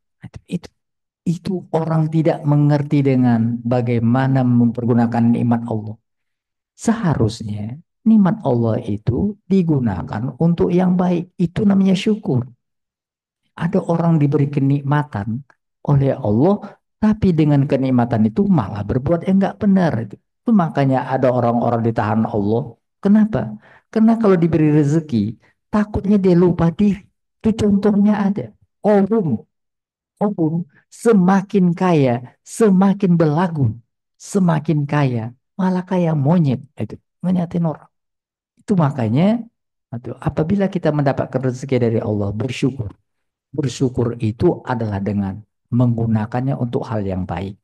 Itu orang tidak mengerti dengan bagaimana mempergunakan nikmat Allah. Seharusnya nikmat Allah itu digunakan untuk yang baik. Itu namanya syukur. Ada orang diberi kenikmatan oleh Allah, tapi dengan kenikmatan itu malah berbuat yang nggak benar. Itu makanya ada orang-orang ditahan Allah. Kenapa? Karena kalau diberi rezeki, takutnya dia lupa diri. Itu contohnya ada. Korun. Korun semakin kaya, semakin belagu. Semakin kaya, malah kayak monyet. Itu ngenyatin orang. Itu makanya apabila kita mendapatkan rezeki dari Allah, bersyukur. Bersyukur itu adalah dengan menggunakannya untuk hal yang baik.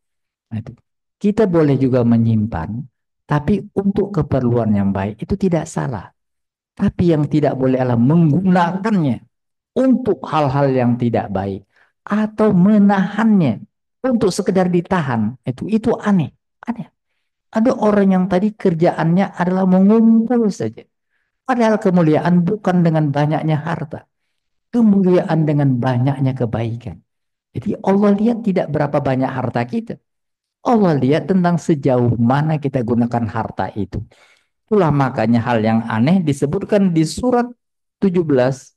Nah, itu. Kita boleh juga menyimpan, tapi untuk keperluan yang baik itu tidak salah. Tapi yang tidak boleh adalah menggunakannya untuk hal-hal yang tidak baik atau menahannya untuk sekedar ditahan. Itu aneh. Aneh. Ada orang yang tadi kerjaannya adalah mengumpul saja. Padahal kemuliaan bukan dengan banyaknya harta. Kemuliaan dengan banyaknya kebaikan. Jadi Allah lihat tidak berapa banyak harta kita. Allah lihat tentang sejauh mana kita gunakan harta itu. Itulah makanya hal yang aneh disebutkan di surat 17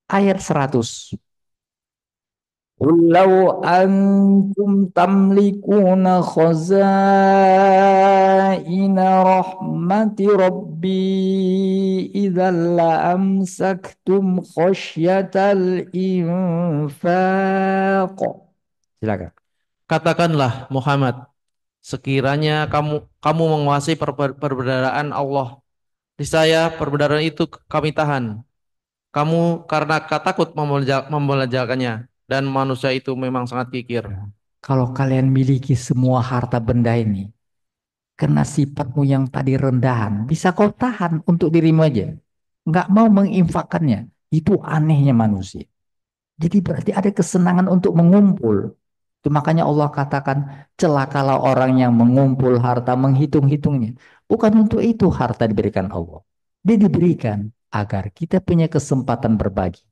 ayat 100. Qul law antum tamlikuna khazaina rahmati rabbi idzal la amsaktum khasyatal infaq. Silakan. Katakanlah Muhammad, sekiranya kamu menguasai perbendaharaan Allah, niscaya perbendaharaan itu kami tahan. Kamu karena takut membelanjakannya, dan manusia itu memang sangat kikir. Kalau kalian miliki semua harta benda ini, karena sifatmu yang tadi rendahan, bisa kau tahan untuk dirimu aja. Nggak mau menginfakkannya. Itu anehnya manusia. Jadi berarti ada kesenangan untuk mengumpul. Itu makanya Allah katakan, celakalah orang yang mengumpul harta, menghitung-hitungnya. Bukan untuk itu harta diberikan Allah. Dia diberikan agar kita punya kesempatan berbagi.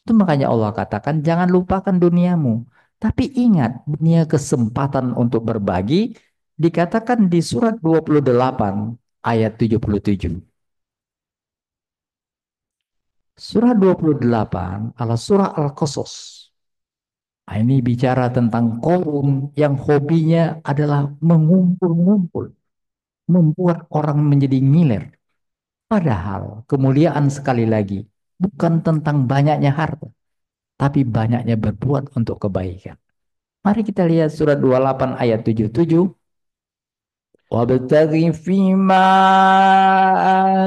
Itu makanya Allah katakan, jangan lupakan duniamu. Tapi ingat, dunia kesempatan untuk berbagi dikatakan di surat 28 ayat 77. Surah 28 adalah surah Al-Qasas. Nah, ini bicara tentang Qarun yang hobinya adalah mengumpul-ngumpul, membuat orang menjadi ngiler. Padahal kemuliaan sekali lagi bukan tentang banyaknya harta, tapi banyaknya berbuat untuk kebaikan. Mari kita lihat surat 28 ayat 77. Wabtaghi fima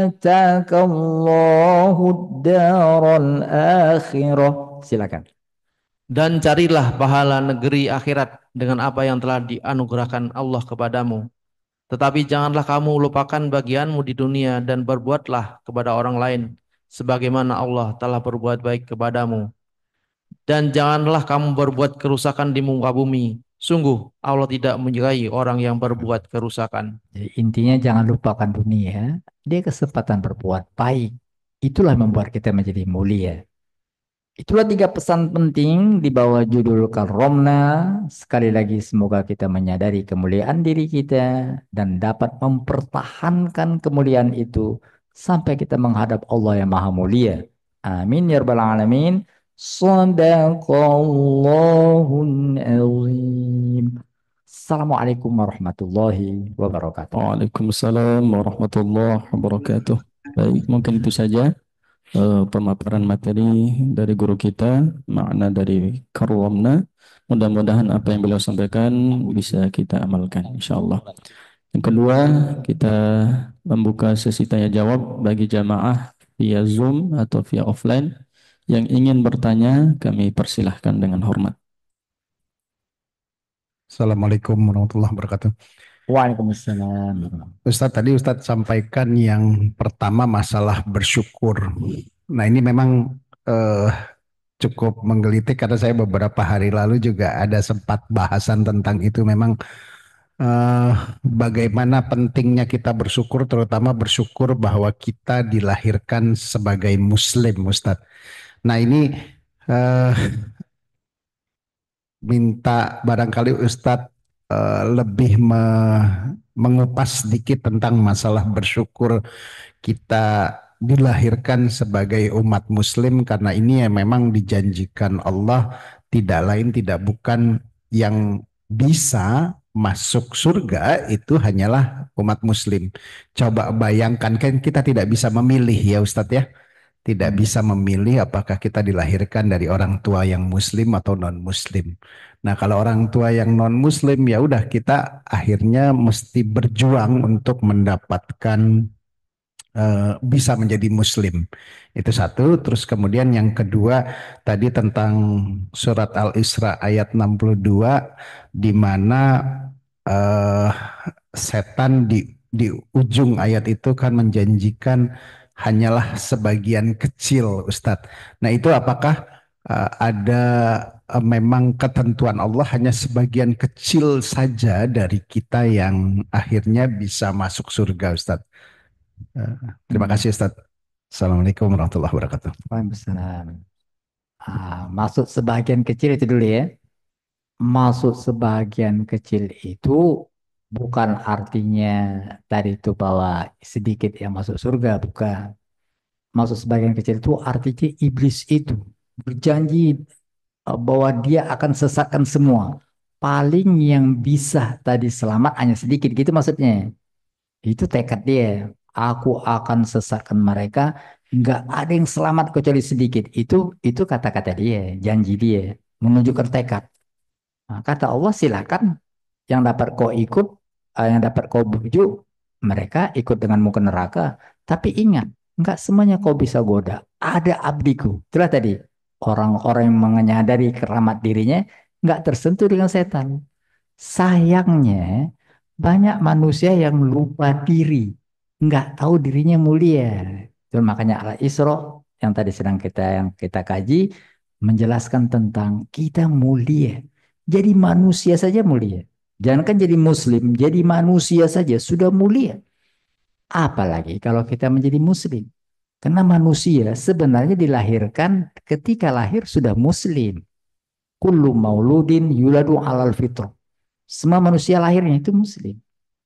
atakallahu ad-daral akhirah. Silakan. Dan carilah pahala negeri akhirat dengan apa yang telah dianugerahkan Allah kepadamu. Tetapi janganlah kamu lupakan bagianmu di dunia dan berbuatlah kepada orang lain sebagaimana Allah telah berbuat baik kepadamu. Dan janganlah kamu berbuat kerusakan di muka bumi. Sungguh Allah tidak menyukai orang yang berbuat kerusakan. Jadi intinya jangan lupakan dunia, dia kesempatan berbuat baik. Itulah yang membuat kita menjadi mulia. Itulah 3 pesan penting di bawah judul Karomna. Sekali lagi semoga kita menyadari kemuliaan diri kita dan dapat mempertahankan kemuliaan itu sampai kita menghadap Allah yang Maha Mulia. Amin ya rabbal alamin. Shadaqallahul azim. Assalamualaikum warahmatullahi wabarakatuh. Waalaikumsalam warahmatullahi wabarakatuh. Baik, mungkin itu saja pemaparan materi dari guru kita, makna dari karomna. Mudah-mudahan apa yang beliau sampaikan bisa kita amalkan, insyaallah. Yang kedua, kita membuka sesi tanya jawab bagi jamaah via Zoom atau via offline yang ingin bertanya, kami persilahkan dengan hormat. Assalamualaikum warahmatullahi wabarakatuh. Waalaikumsalam. Ustadz, tadi Ustadz sampaikan yang pertama masalah bersyukur. Nah, ini memang eh, cukup menggelitik karena saya beberapa hari lalu juga ada sempat bahasan tentang itu. Memang eh, bagaimana pentingnya kita bersyukur, terutama bersyukur bahwa kita dilahirkan sebagai Muslim, Ustadz. Nah, ini eh, minta barangkali Ustadz lebih mengupas sedikit tentang masalah bersyukur kita dilahirkan sebagai umat Muslim karena ini ya memang dijanjikan Allah tidak lain tidak bukan yang bisa masuk surga itu hanyalah umat Muslim. Coba bayangkan kan kita tidak bisa memilih ya Ustadz ya. Tidak bisa memilih apakah kita dilahirkan dari orang tua yang muslim atau non muslim. Nah, kalau orang tua yang non muslim ya udah kita akhirnya mesti berjuang untuk mendapatkan bisa menjadi muslim. Itu satu. Terus kemudian yang kedua tadi tentang surat Al-Isra ayat 62 di mana eh, setan di ujung ayat itu kan menjanjikan hanyalah sebagian kecil, Ustadz. Nah, itu apakah ada memang ketentuan Allah hanya sebagian kecil saja dari kita yang akhirnya bisa masuk surga, Ustadz? Terima kasih Ustaz. Assalamualaikum warahmatullahi wabarakatuh. Waalaikumsalam. Maksud sebagian kecil itu dulu ya. Maksud sebagian kecil itu bukan artinya tadi itu bahwa sedikit yang masuk surga, bukan. Maksud sebagian kecil itu artinya iblis itu berjanji bahwa dia akan sesatkan semua. Paling yang bisa tadi selamat hanya sedikit, gitu maksudnya. Itu tekad dia. Aku akan sesatkan mereka, nggak ada yang selamat kecuali sedikit. Itu kata-kata dia, janji dia, menunjukkan tekad. Nah, kata Allah silakan yang dapat kau ikut, yang dapat kau bujuk, mereka ikut denganmu ke neraka. Tapi ingat, nggak semuanya kau bisa goda. Ada abdiku. Itulah tadi orang-orang yang menyadari keramat dirinya nggak tersentuh dengan setan. Sayangnya banyak manusia yang lupa diri, nggak tahu dirinya mulia. Itu makanya Al-Isra yang kita kaji menjelaskan tentang kita mulia. Jadi manusia saja mulia. Jangankan jadi muslim, jadi manusia saja sudah mulia. Apalagi kalau kita menjadi muslim. Karena manusia sebenarnya dilahirkan ketika lahir sudah muslim. Kullu mauludin yuladu alal fitrah. Semua manusia lahirnya itu muslim.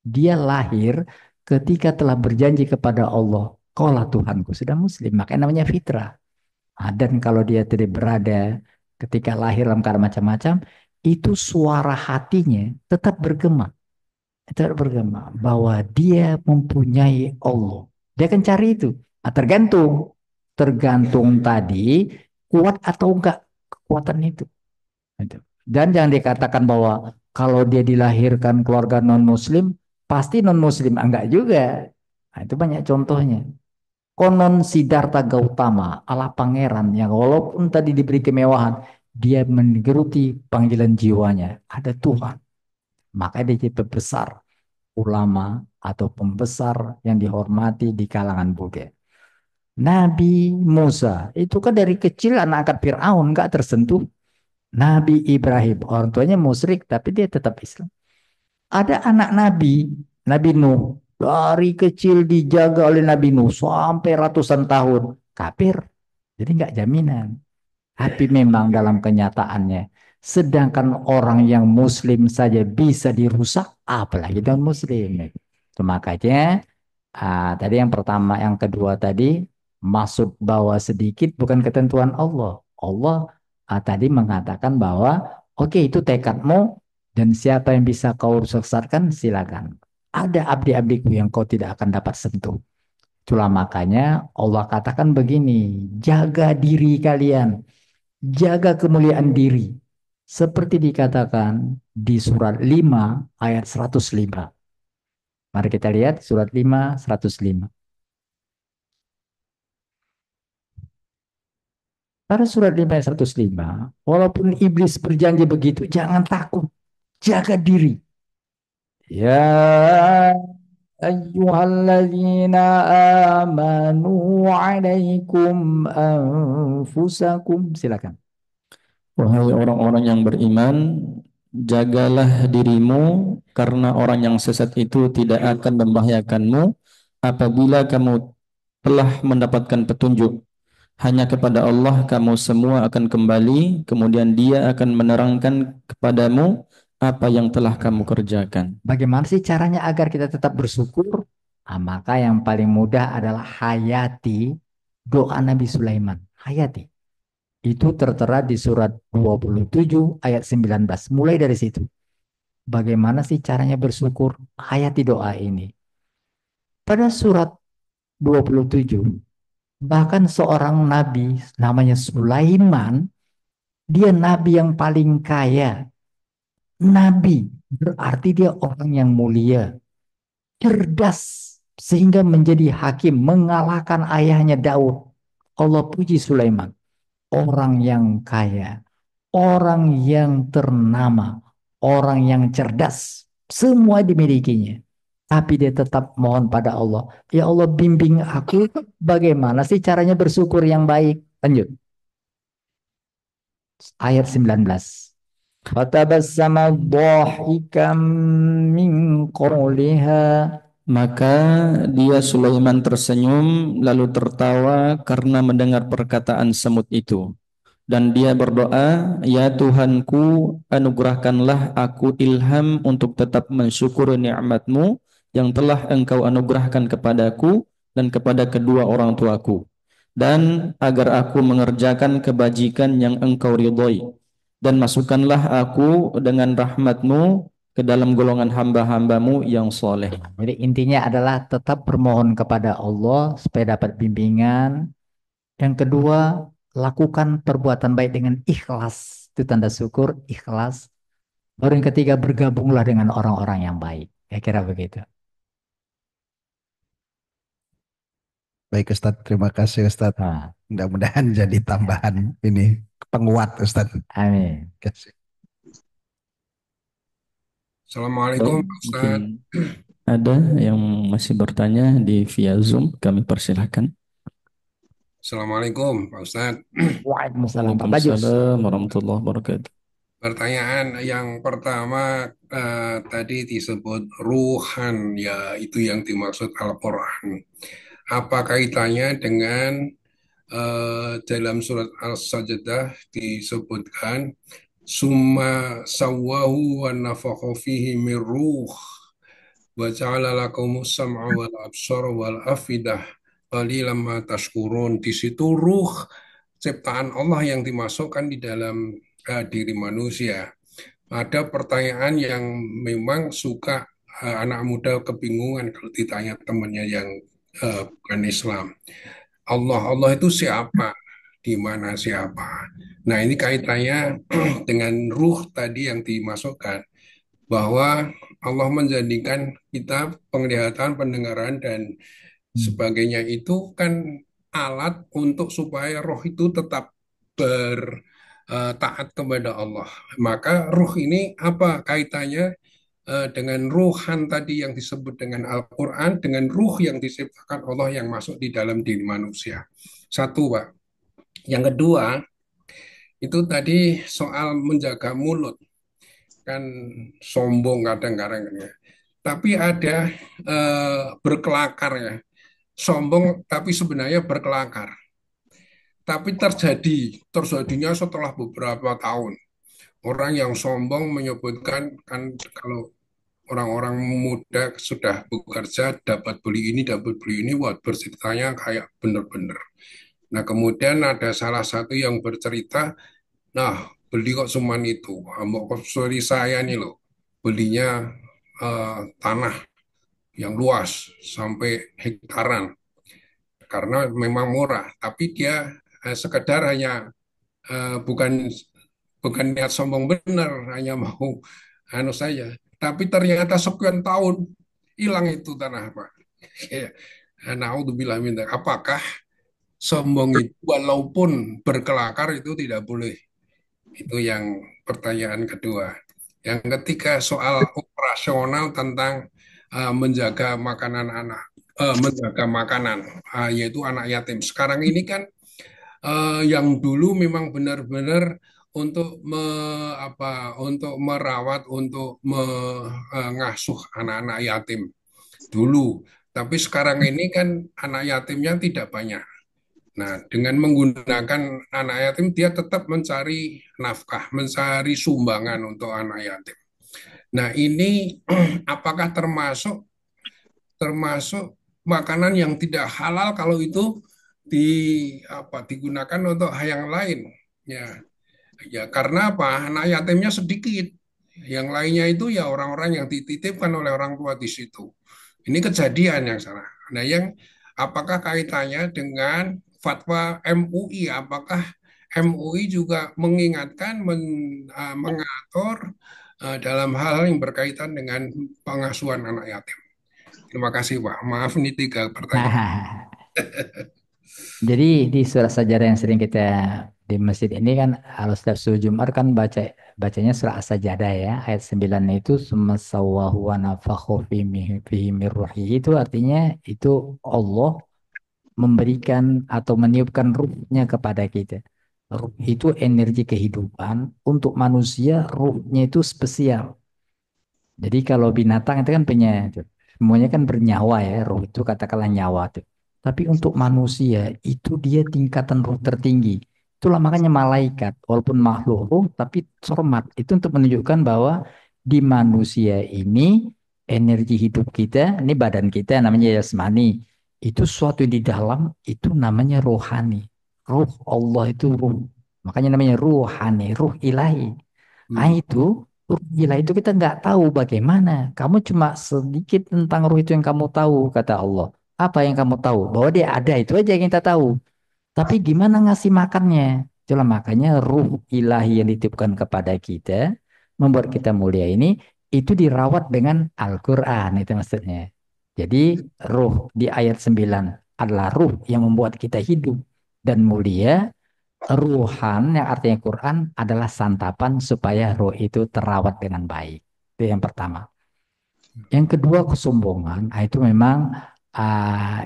Dia lahir ketika telah berjanji kepada Allah, kaulah Tuhanku, sudah muslim. Makanya namanya fitrah. Dan kalau dia tidak berada ketika lahir dalam keadaan macam-macam, itu suara hatinya tetap bergema. Tetap bergema bahwa dia mempunyai Allah. Dia akan cari itu. Tergantung. Tergantung tadi kuat atau enggak kekuatan itu. Dan jangan dikatakan bahwa kalau dia dilahirkan keluarga non-muslim, pasti non-muslim. Enggak juga. Nah, itu banyak contohnya. Konon Siddhartha Gautama, ala pangeran yang walaupun tadi diberi kemewahan, dia menggeruti panggilan jiwanya. Ada Tuhan. Maka dia jadi pembesar ulama atau pembesar yang dihormati di kalangan Buddha. Nabi Musa, itu kan dari kecil anak angkat Fir'aun, enggak tersentuh. Nabi Ibrahim, orang tuanya musyrik, tapi dia tetap Islam. Ada anak Nabi, Nabi Nuh, dari kecil dijaga oleh Nabi Nuh sampai ratusan tahun, kafir. Jadi nggak jaminan. Tapi memang dalam kenyataannya, sedangkan orang yang Muslim saja bisa dirusak, apalagi non Muslim. Itu makanya tadi yang pertama, yang kedua tadi maksud bahwa sedikit bukan ketentuan Allah. Allah tadi mengatakan bahwa oke, itu tekadmu dan siapa yang bisa kau sesatkan silakan. Ada abdi-abdiku yang kau tidak akan dapat sentuh. Itulah makanya Allah katakan begini, jaga diri kalian, jaga kemuliaan diri. Seperti dikatakan di surat 5 ayat 105. Mari kita lihat surat 5 105. Pada surat 5 ayat 105, walaupun iblis berjanji begitu, jangan takut, jaga diri. Ya ayyuhalladzina amanu alaikum anfusakum. Silakan. Wahai orang-orang yang beriman, jagalah dirimu karena orang yang sesat itu tidak akan membahayakanmu apabila kamu telah mendapatkan petunjuk. Hanya kepada Allah kamu semua akan kembali, kemudian Dia akan menerangkan kepadamu apa yang telah kamu kerjakan. Bagaimana sih caranya agar kita tetap bersyukur? Maka yang paling mudah adalah hayati doa Nabi Sulaiman. Hayati. Itu tertera di surat 27 ayat 19. Mulai dari situ. Bagaimana sih caranya bersyukur? Hayati doa ini. Pada surat 27, bahkan seorang nabi namanya Sulaiman, dia nabi yang paling kaya. Nabi berarti dia orang yang mulia, cerdas, sehingga menjadi hakim, mengalahkan ayahnya Daud. Allah puji Sulaiman, orang yang kaya, orang yang ternama, orang yang cerdas, semua dimilikinya. Tapi dia tetap mohon pada Allah, ya Allah bimbing aku, bagaimana sih caranya bersyukur yang baik. Lanjut, ayat 19. Fatabassama dhahikan min qawliha. Maka dia Sulaiman tersenyum lalu tertawa karena mendengar perkataan semut itu. Dan dia berdoa, ya Tuhanku, anugerahkanlah aku ilham untuk tetap mensyukuri nikmat-Mu yang telah Engkau anugerahkan kepadaku dan kepada kedua orang tuaku. Dan agar aku mengerjakan kebajikan yang Engkau ridhoi. Dan masukkanlah aku dengan rahmat-Mu ke dalam golongan hamba-hamba-Mu yang soleh. Jadi intinya adalah tetap bermohon kepada Allah supaya dapat bimbingan. Yang kedua, lakukan perbuatan baik dengan ikhlas. Itu tanda syukur, ikhlas. Baru yang ketiga, bergabunglah dengan orang-orang yang baik. Kira-kira begitu. Baik Ustadz, terima kasih Ustadz. Nah, Mudah-mudahan jadi tambahan ini penguat Ustadz. amin. Kasih. Assalamualaikum Pak Mungkin Ustadz. ada yang masih bertanya di via Zoom, kami persilahkan. Assalamualaikum Pak Ustadz. Waalaikumsalam Pak Bajus. Waalaikumsalam warahmatullahi wabarakatuh. Pertanyaan yang pertama tadi disebut ruhan, ya itu yang dimaksud Al-Quran. Apa kaitannya dengan dalam surat Al-Sajdah disebutkan summa sawwahu wa nafakha fihi min ruh wa ja'ala lakumus sam'a wal absara wal afidah qalilan ma tashkurun. Di situ ruh ciptaan Allah yang dimasukkan di dalam diri manusia. Ada pertanyaan yang memang suka anak muda kebingungan kalau ditanya temannya yang bukan Islam. Allah itu siapa? Di mana siapa? Nah, ini kaitannya dengan ruh tadi yang dimasukkan, bahwa Allah menjadikan kita penglihatan, pendengaran, dan sebagainya itu kan alat untuk supaya roh itu tetap bertaat kepada Allah. Maka ruh ini apa kaitannya dengan ruhan tadi yang disebut dengan Al-Quran, dengan ruh yang diciptakan Allah yang masuk di dalam diri manusia. Satu, Pak. Yang kedua, itu tadi soal menjaga mulut. Kan sombong kadang-kadang ya. Tapi ada berkelakar ya. Sombong tapi sebenarnya berkelakar. Tapi terjadinya setelah beberapa tahun. Orang yang sombong menyebutkan kan kalau orang-orang muda sudah bekerja dapat beli ini, dapat beli ini, wah berceritanya kayak bener-bener. Nah kemudian ada salah satu yang bercerita, nah beli kok cuman itu, mau kok sorry saya nih loh, belinya tanah yang luas sampai hektaran karena memang murah, tapi dia sekedar hanya bukan bukan niat sombong benar, hanya mau anu saja. Tapi ternyata sekian tahun hilang itu tanah, Pak. Ya. Naudzubillah min dzalik. Apakah sombong itu walaupun berkelakar itu tidak boleh? Itu yang pertanyaan kedua. Yang ketiga soal umrah. rasional tentang menjaga makanan anak, menjaga makanan, yaitu anak yatim. Sekarang ini kan yang dulu memang benar-benar untuk untuk merawat, untuk mengasuh anak-anak yatim dulu. Tapi sekarang ini kan anak yatimnya tidak banyak. Nah, dengan menggunakan anak yatim, dia tetap mencari nafkah, mencari sumbangan untuk anak yatim. Nah, ini apakah termasuk termasuk makanan yang tidak halal kalau itu digunakan untuk hal yang lain? Ya, ya karena apa? Anak yatimnya sedikit. Yang lainnya itu ya orang-orang yang dititipkan oleh orang tua di situ. Ini kejadian yang salah. Nah, yang apakah kaitannya dengan fatwa MUI? Apakah MUI juga mengingatkan, mengatur dalam hal yang berkaitan dengan pengasuhan anak yatim? Terima kasih, Pak. Maaf, ini 3 pertanyaan. Jadi di surat sajadah yang sering kita di masjid ini kan harus setiap subuh Jumat kan bacanya surah As-Sajadah ya ayat 9 itu summasawahu wa nafakhu fihi min ruhihi itu artinya itu Allah memberikan atau meniupkan ruhnya kepada kita. Ruh itu energi kehidupan untuk manusia ruhnya itu spesial. Jadi kalau binatang itu kan punya semuanya kan bernyawa ya, roh itu katakanlah nyawa tuh. Tapi untuk manusia itu dia tingkatan roh tertinggi. Itulah makanya malaikat walaupun makhluk roh tapi hormat itu untuk menunjukkan bahwa di manusia ini energi hidup kita, ini badan kita namanya jasmani. Itu suatu yang di dalam itu namanya rohani. Ruh Allah itu ruh. Makanya namanya ruhani, ruh ilahi. Nah Hmm. itu ruh gila itu kita nggak tahu bagaimana. Kamu cuma sedikit tentang ruh itu yang kamu tahu, kata Allah. Apa yang kamu tahu? Bahwa dia ada itu aja yang kita tahu. Tapi gimana ngasih makannya? Itulah makanya ruh ilahi yang dititipkan kepada kita, membuat kita mulia ini, itu dirawat dengan Al-Quran, itu maksudnya. Jadi ruh di ayat 9 adalah ruh yang membuat kita hidup dan mulia. Ruhan yang artinya Quran adalah santapan supaya roh itu terawat dengan baik. Itu yang pertama. Yang kedua kesombongan, itu memang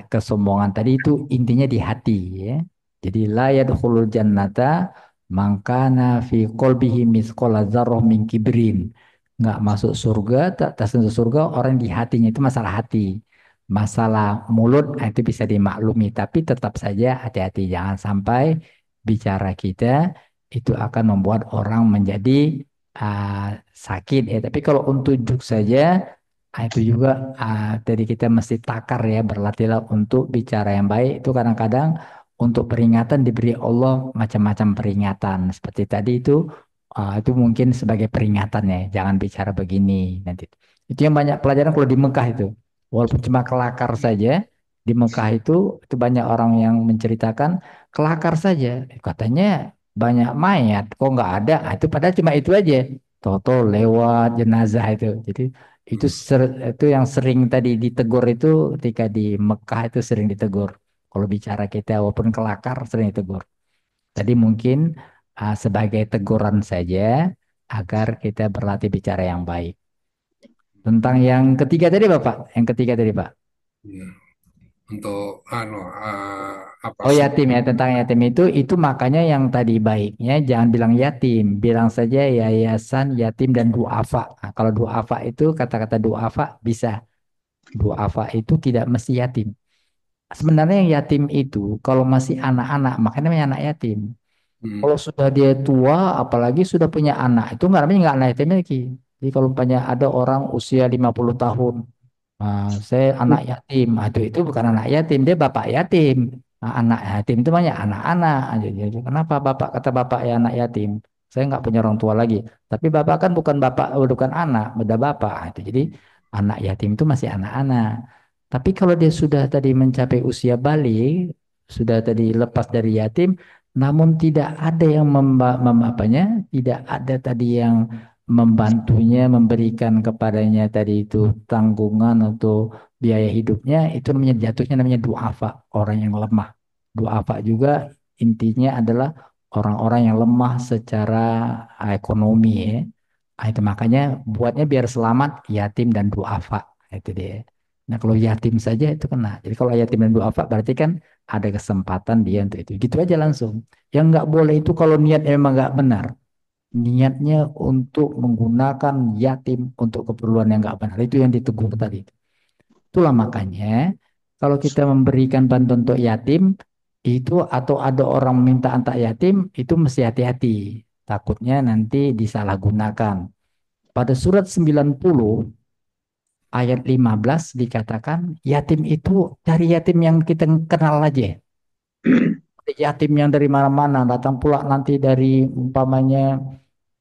kesombongan tadi itu intinya di hati ya. Jadi la yadkhulul jannata mangkana fi qalbihi misqala dzarrah min kibrin. Nggak masuk surga, tak masuk surga orang di hatinya itu masalah hati. Masalah mulut itu bisa dimaklumi, tapi tetap saja hati-hati jangan sampai bicara kita itu akan membuat orang menjadi sakit ya. Tapi kalau untuk saja itu juga jadi kita mesti takar ya berlatihlah untuk bicara yang baik itu kadang-kadang untuk peringatan diberi Allah macam-macam peringatan seperti tadi itu mungkin sebagai peringatan ya jangan bicara begini nanti itu yang banyak pelajaran kalau di Mekah itu walaupun cuma kelakar saja di Mekah itu banyak orang yang menceritakan kelakar saja katanya banyak mayat kok nggak ada. Nah, itu padahal cuma itu aja toto lewat jenazah itu jadi itu itu yang sering tadi ditegur itu ketika di Mekah itu sering ditegur. Kalau bicara kita walaupun kelakar sering ditegur. Tadi mungkin sebagai teguran saja agar kita berlatih bicara yang baik. Tentang yang ketiga tadi Bapak, yang ketiga tadi Pak. Ya. Untuk apa Oh sih? yatim ya tentang yatim itu makanya yang tadi baiknya jangan bilang yatim, bilang saja yayasan yatim dan duafa. Nah, kalau duafa itu kata-kata duafa bisa. Duafa itu tidak mesti yatim. Sebenarnya yang yatim itu kalau masih anak-anak, makanya namanya anak yatim. Hmm. Kalau sudah dia tua, apalagi sudah punya anak, itu nggak anak yatim lagi. Jadi kalau umpamanya ada orang usia 50 tahun, nah, saya anak yatim, itu bukan anak yatim, dia bapak yatim. Nah, anak yatim itu banyak anak-anak. Jadi, kenapa bapak kata bapak ya anak yatim? Saya nggak punya orang tua lagi. Tapi bapak kan bukan bapak, bukan anak, udah bapak. Itu jadi anak yatim itu masih anak-anak. Tapi kalau dia sudah tadi mencapai usia balik, sudah tadi lepas dari yatim, namun tidak ada yang apanya, tidak ada tadi yang membantunya, memberikan kepadanya tadi itu tanggungan atau biaya hidupnya, itu namanya jatuhnya namanya duafa, orang yang lemah. Duafa juga intinya adalah orang-orang yang lemah secara ekonomi ya. Nah, itu makanya buatnya biar selamat yatim dan duafa. Itu dia. Nah, kalau yatim saja itu kena. Jadi kalau yatim dan duafa berarti kan ada kesempatan dia untuk itu. Gitu aja langsung. Yang nggak boleh itu kalau niatnya memang nggak benar. Niatnya untuk menggunakan yatim untuk keperluan yang nggak benar. Itu yang ditegur tadi. Itulah makanya kalau kita memberikan bantuan untuk yatim itu atau ada orang minta antar yatim itu mesti hati-hati. Takutnya nanti disalahgunakan. Pada surat 90 ayat 15 dikatakan yatim itu cari yatim yang kita kenal aja. Yatim yang dari mana-mana datang pula nanti dari umpamanya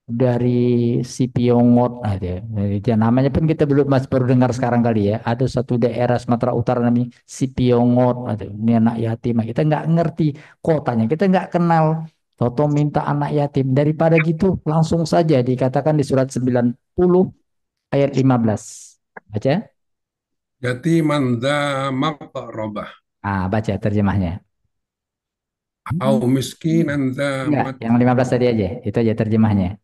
dari si Piongot ada. Dia namanya pun kita belum masih baru dengar sekarang kali ya. Ada satu daerah Sumatera Utara namanya si Piongot ada. Ini anak yatim. Kita nggak ngerti kotanya, kita nggak kenal. Toto minta anak yatim. Daripada gitu langsung saja dikatakan di surat 90 ayat 15. Baca. Yatiman dza maqrabah Baca terjemahnya. au miskinan dza Enggak, yang 15 tadi aja. Itu aja terjemahnya.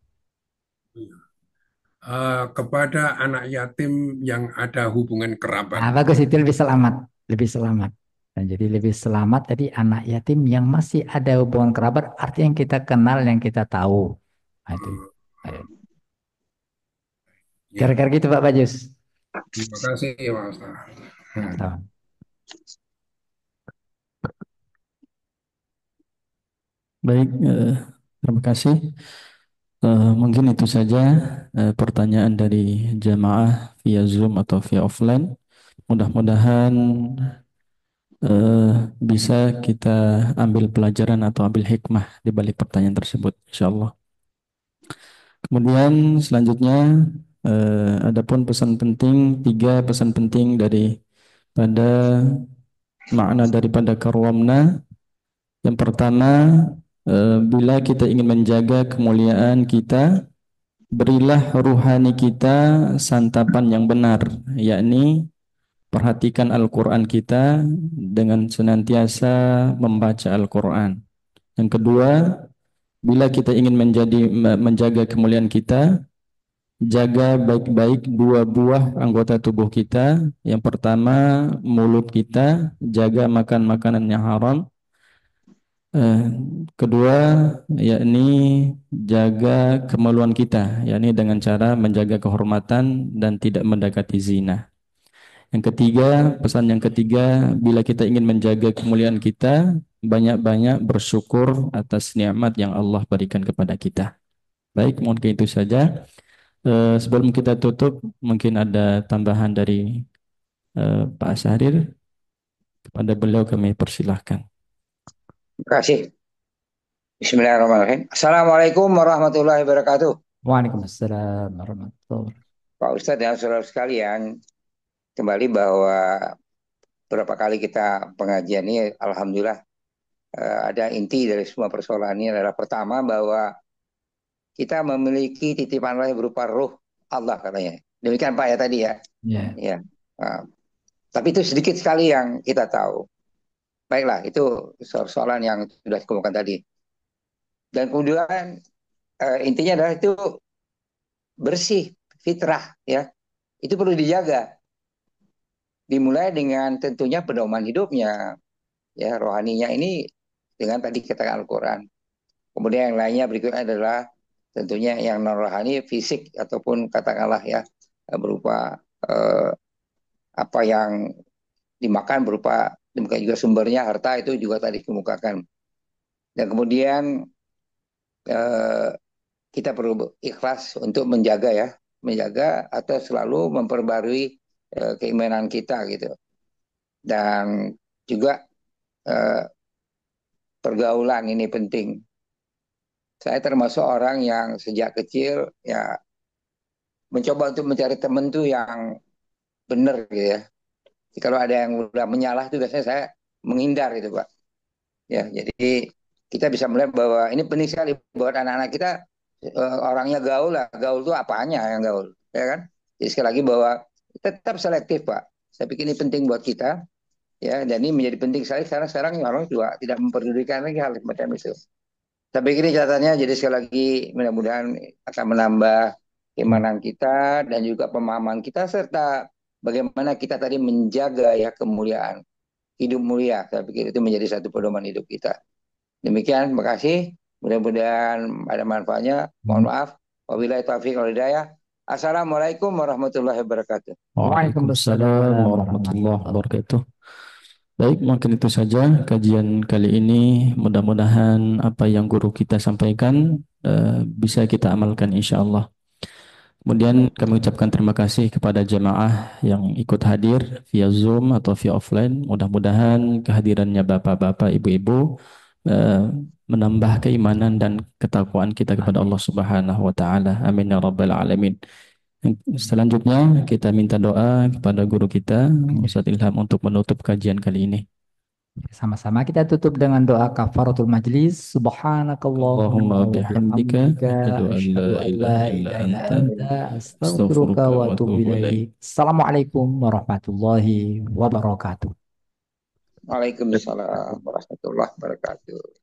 kepada anak yatim yang ada hubungan kerabat. Bagus itu lebih selamat, lebih selamat. Dan jadi lebih selamat tadi anak yatim yang masih ada hubungan kerabat, artinya yang kita kenal, yang kita tahu. Nah, itu. Ayo. Ya, Kira-kira gitu Pak Bajus. terima kasih Pak Ustaz. Tahu. Baik, terima kasih. Mungkin itu saja pertanyaan dari jamaah via Zoom atau via offline. Mudah-mudahan bisa kita ambil pelajaran atau ambil hikmah di balik pertanyaan tersebut, insya Allah. Kemudian selanjutnya adapun pesan penting, 3 pesan penting pada makna daripada karwamna. Yang pertama, bila kita ingin menjaga kemuliaan kita, berilah ruhani kita santapan yang benar, yakni perhatikan Al-Quran kita dengan senantiasa membaca Al-Quran. Yang kedua, bila kita ingin menjaga kemuliaan kita, jaga baik-baik 2 buah anggota tubuh kita. Yang pertama, mulut kita, jaga makan makanan yang haram. Kedua, yakni jaga kemaluan kita, yakni dengan cara menjaga kehormatan dan tidak mendekati zina. Yang ketiga, pesan yang ketiga, bila kita ingin menjaga kemuliaan kita, banyak-banyak bersyukur atas nikmat yang Allah berikan kepada kita. Baik, mungkin itu saja. Sebelum kita tutup, mungkin ada tambahan dari Pak Syahrir. Kepada beliau kami persilahkan. Terima kasih. Bismillahirrahmanirrahim. Assalamualaikum warahmatullahi wabarakatuh. Waalaikumsalam warahmatullahi wabarakatuh. Pak Ustadz dan saudara sekalian, kembali bahwa beberapa kali kita pengajian ini, alhamdulillah ada inti dari semua persoalan ini adalah pertama bahwa kita memiliki titipan Allah yang berupa ruh Allah katanya. Demikian Pak ya tadi ya. Ya. Ya. Tapi itu sedikit sekali yang kita tahu. Baiklah, itu soalan yang sudah dikemukakan tadi. Dan kemudian intinya adalah itu bersih, fitrah ya. Itu perlu dijaga. Dimulai dengan tentunya pedoman hidupnya, ya rohaninya ini dengan tadi katakan Al-Quran. Kemudian yang lainnya berikutnya adalah tentunya yang non rohani, fisik ataupun katakanlah ya berupa apa yang dimakan berupa demikian juga sumbernya harta itu juga tadi dikemukakan. Dan kemudian kita perlu ikhlas untuk menjaga atau selalu memperbarui keimanan kita gitu. Dan juga pergaulan ini penting. Saya termasuk orang yang sejak kecil ya mencoba untuk mencari teman tuh yang benar gitu ya. Jadi kalau ada yang udah menyalah itu biasanya saya menghindar gitu Pak. Ya, jadi kita bisa melihat bahwa ini penting sekali buat anak-anak kita orangnya gaul lah. Gaul itu apanya yang gaul, ya kan? Jadi sekali lagi bahwa tetap selektif Pak. Saya pikir ini penting buat kita. Ya, dan ini menjadi penting sekali karena sekarang orang juga tidak memperdulikan lagi hal semacam itu. Saya pikir ini catatannya, jadi sekali lagi mudah-mudahan akan menambah keimanan kita dan juga pemahaman kita serta bagaimana kita tadi menjaga ya kemuliaan hidup mulia. Saya pikir itu menjadi satu pedoman hidup kita. Demikian, terima kasih. Mudah-mudahan ada manfaatnya. Mohon maaf. Wabillahi taufiq wal hidayah. Assalamualaikum warahmatullahi wabarakatuh. Waalaikumsalam warahmatullahi wabarakatuh. Baik, mungkin itu saja kajian kali ini. Mudah-mudahan apa yang guru kita sampaikan bisa kita amalkan insya Allah. Kemudian kami ucapkan terima kasih kepada jemaah yang ikut hadir via Zoom atau via offline. Mudah-mudahan kehadirannya bapak-bapak, ibu-ibu menambah keimanan dan ketakwaan kita kepada Allah Subhanahu wa taala. Amin ya rabbal alamin. Selanjutnya kita minta doa kepada guru kita Ustadz Ilham untuk menutup kajian kali ini. Sama-sama kita tutup dengan doa kafaratul majlis. Subhanakallahumma wa bihamdika asyhadu an la ilaha illa anta astaghfiruka wa atubu ilaik. Assalamualaikum warahmatullahi wabarakatuh. Waalaikumsalam warahmatullahi wabarakatuh.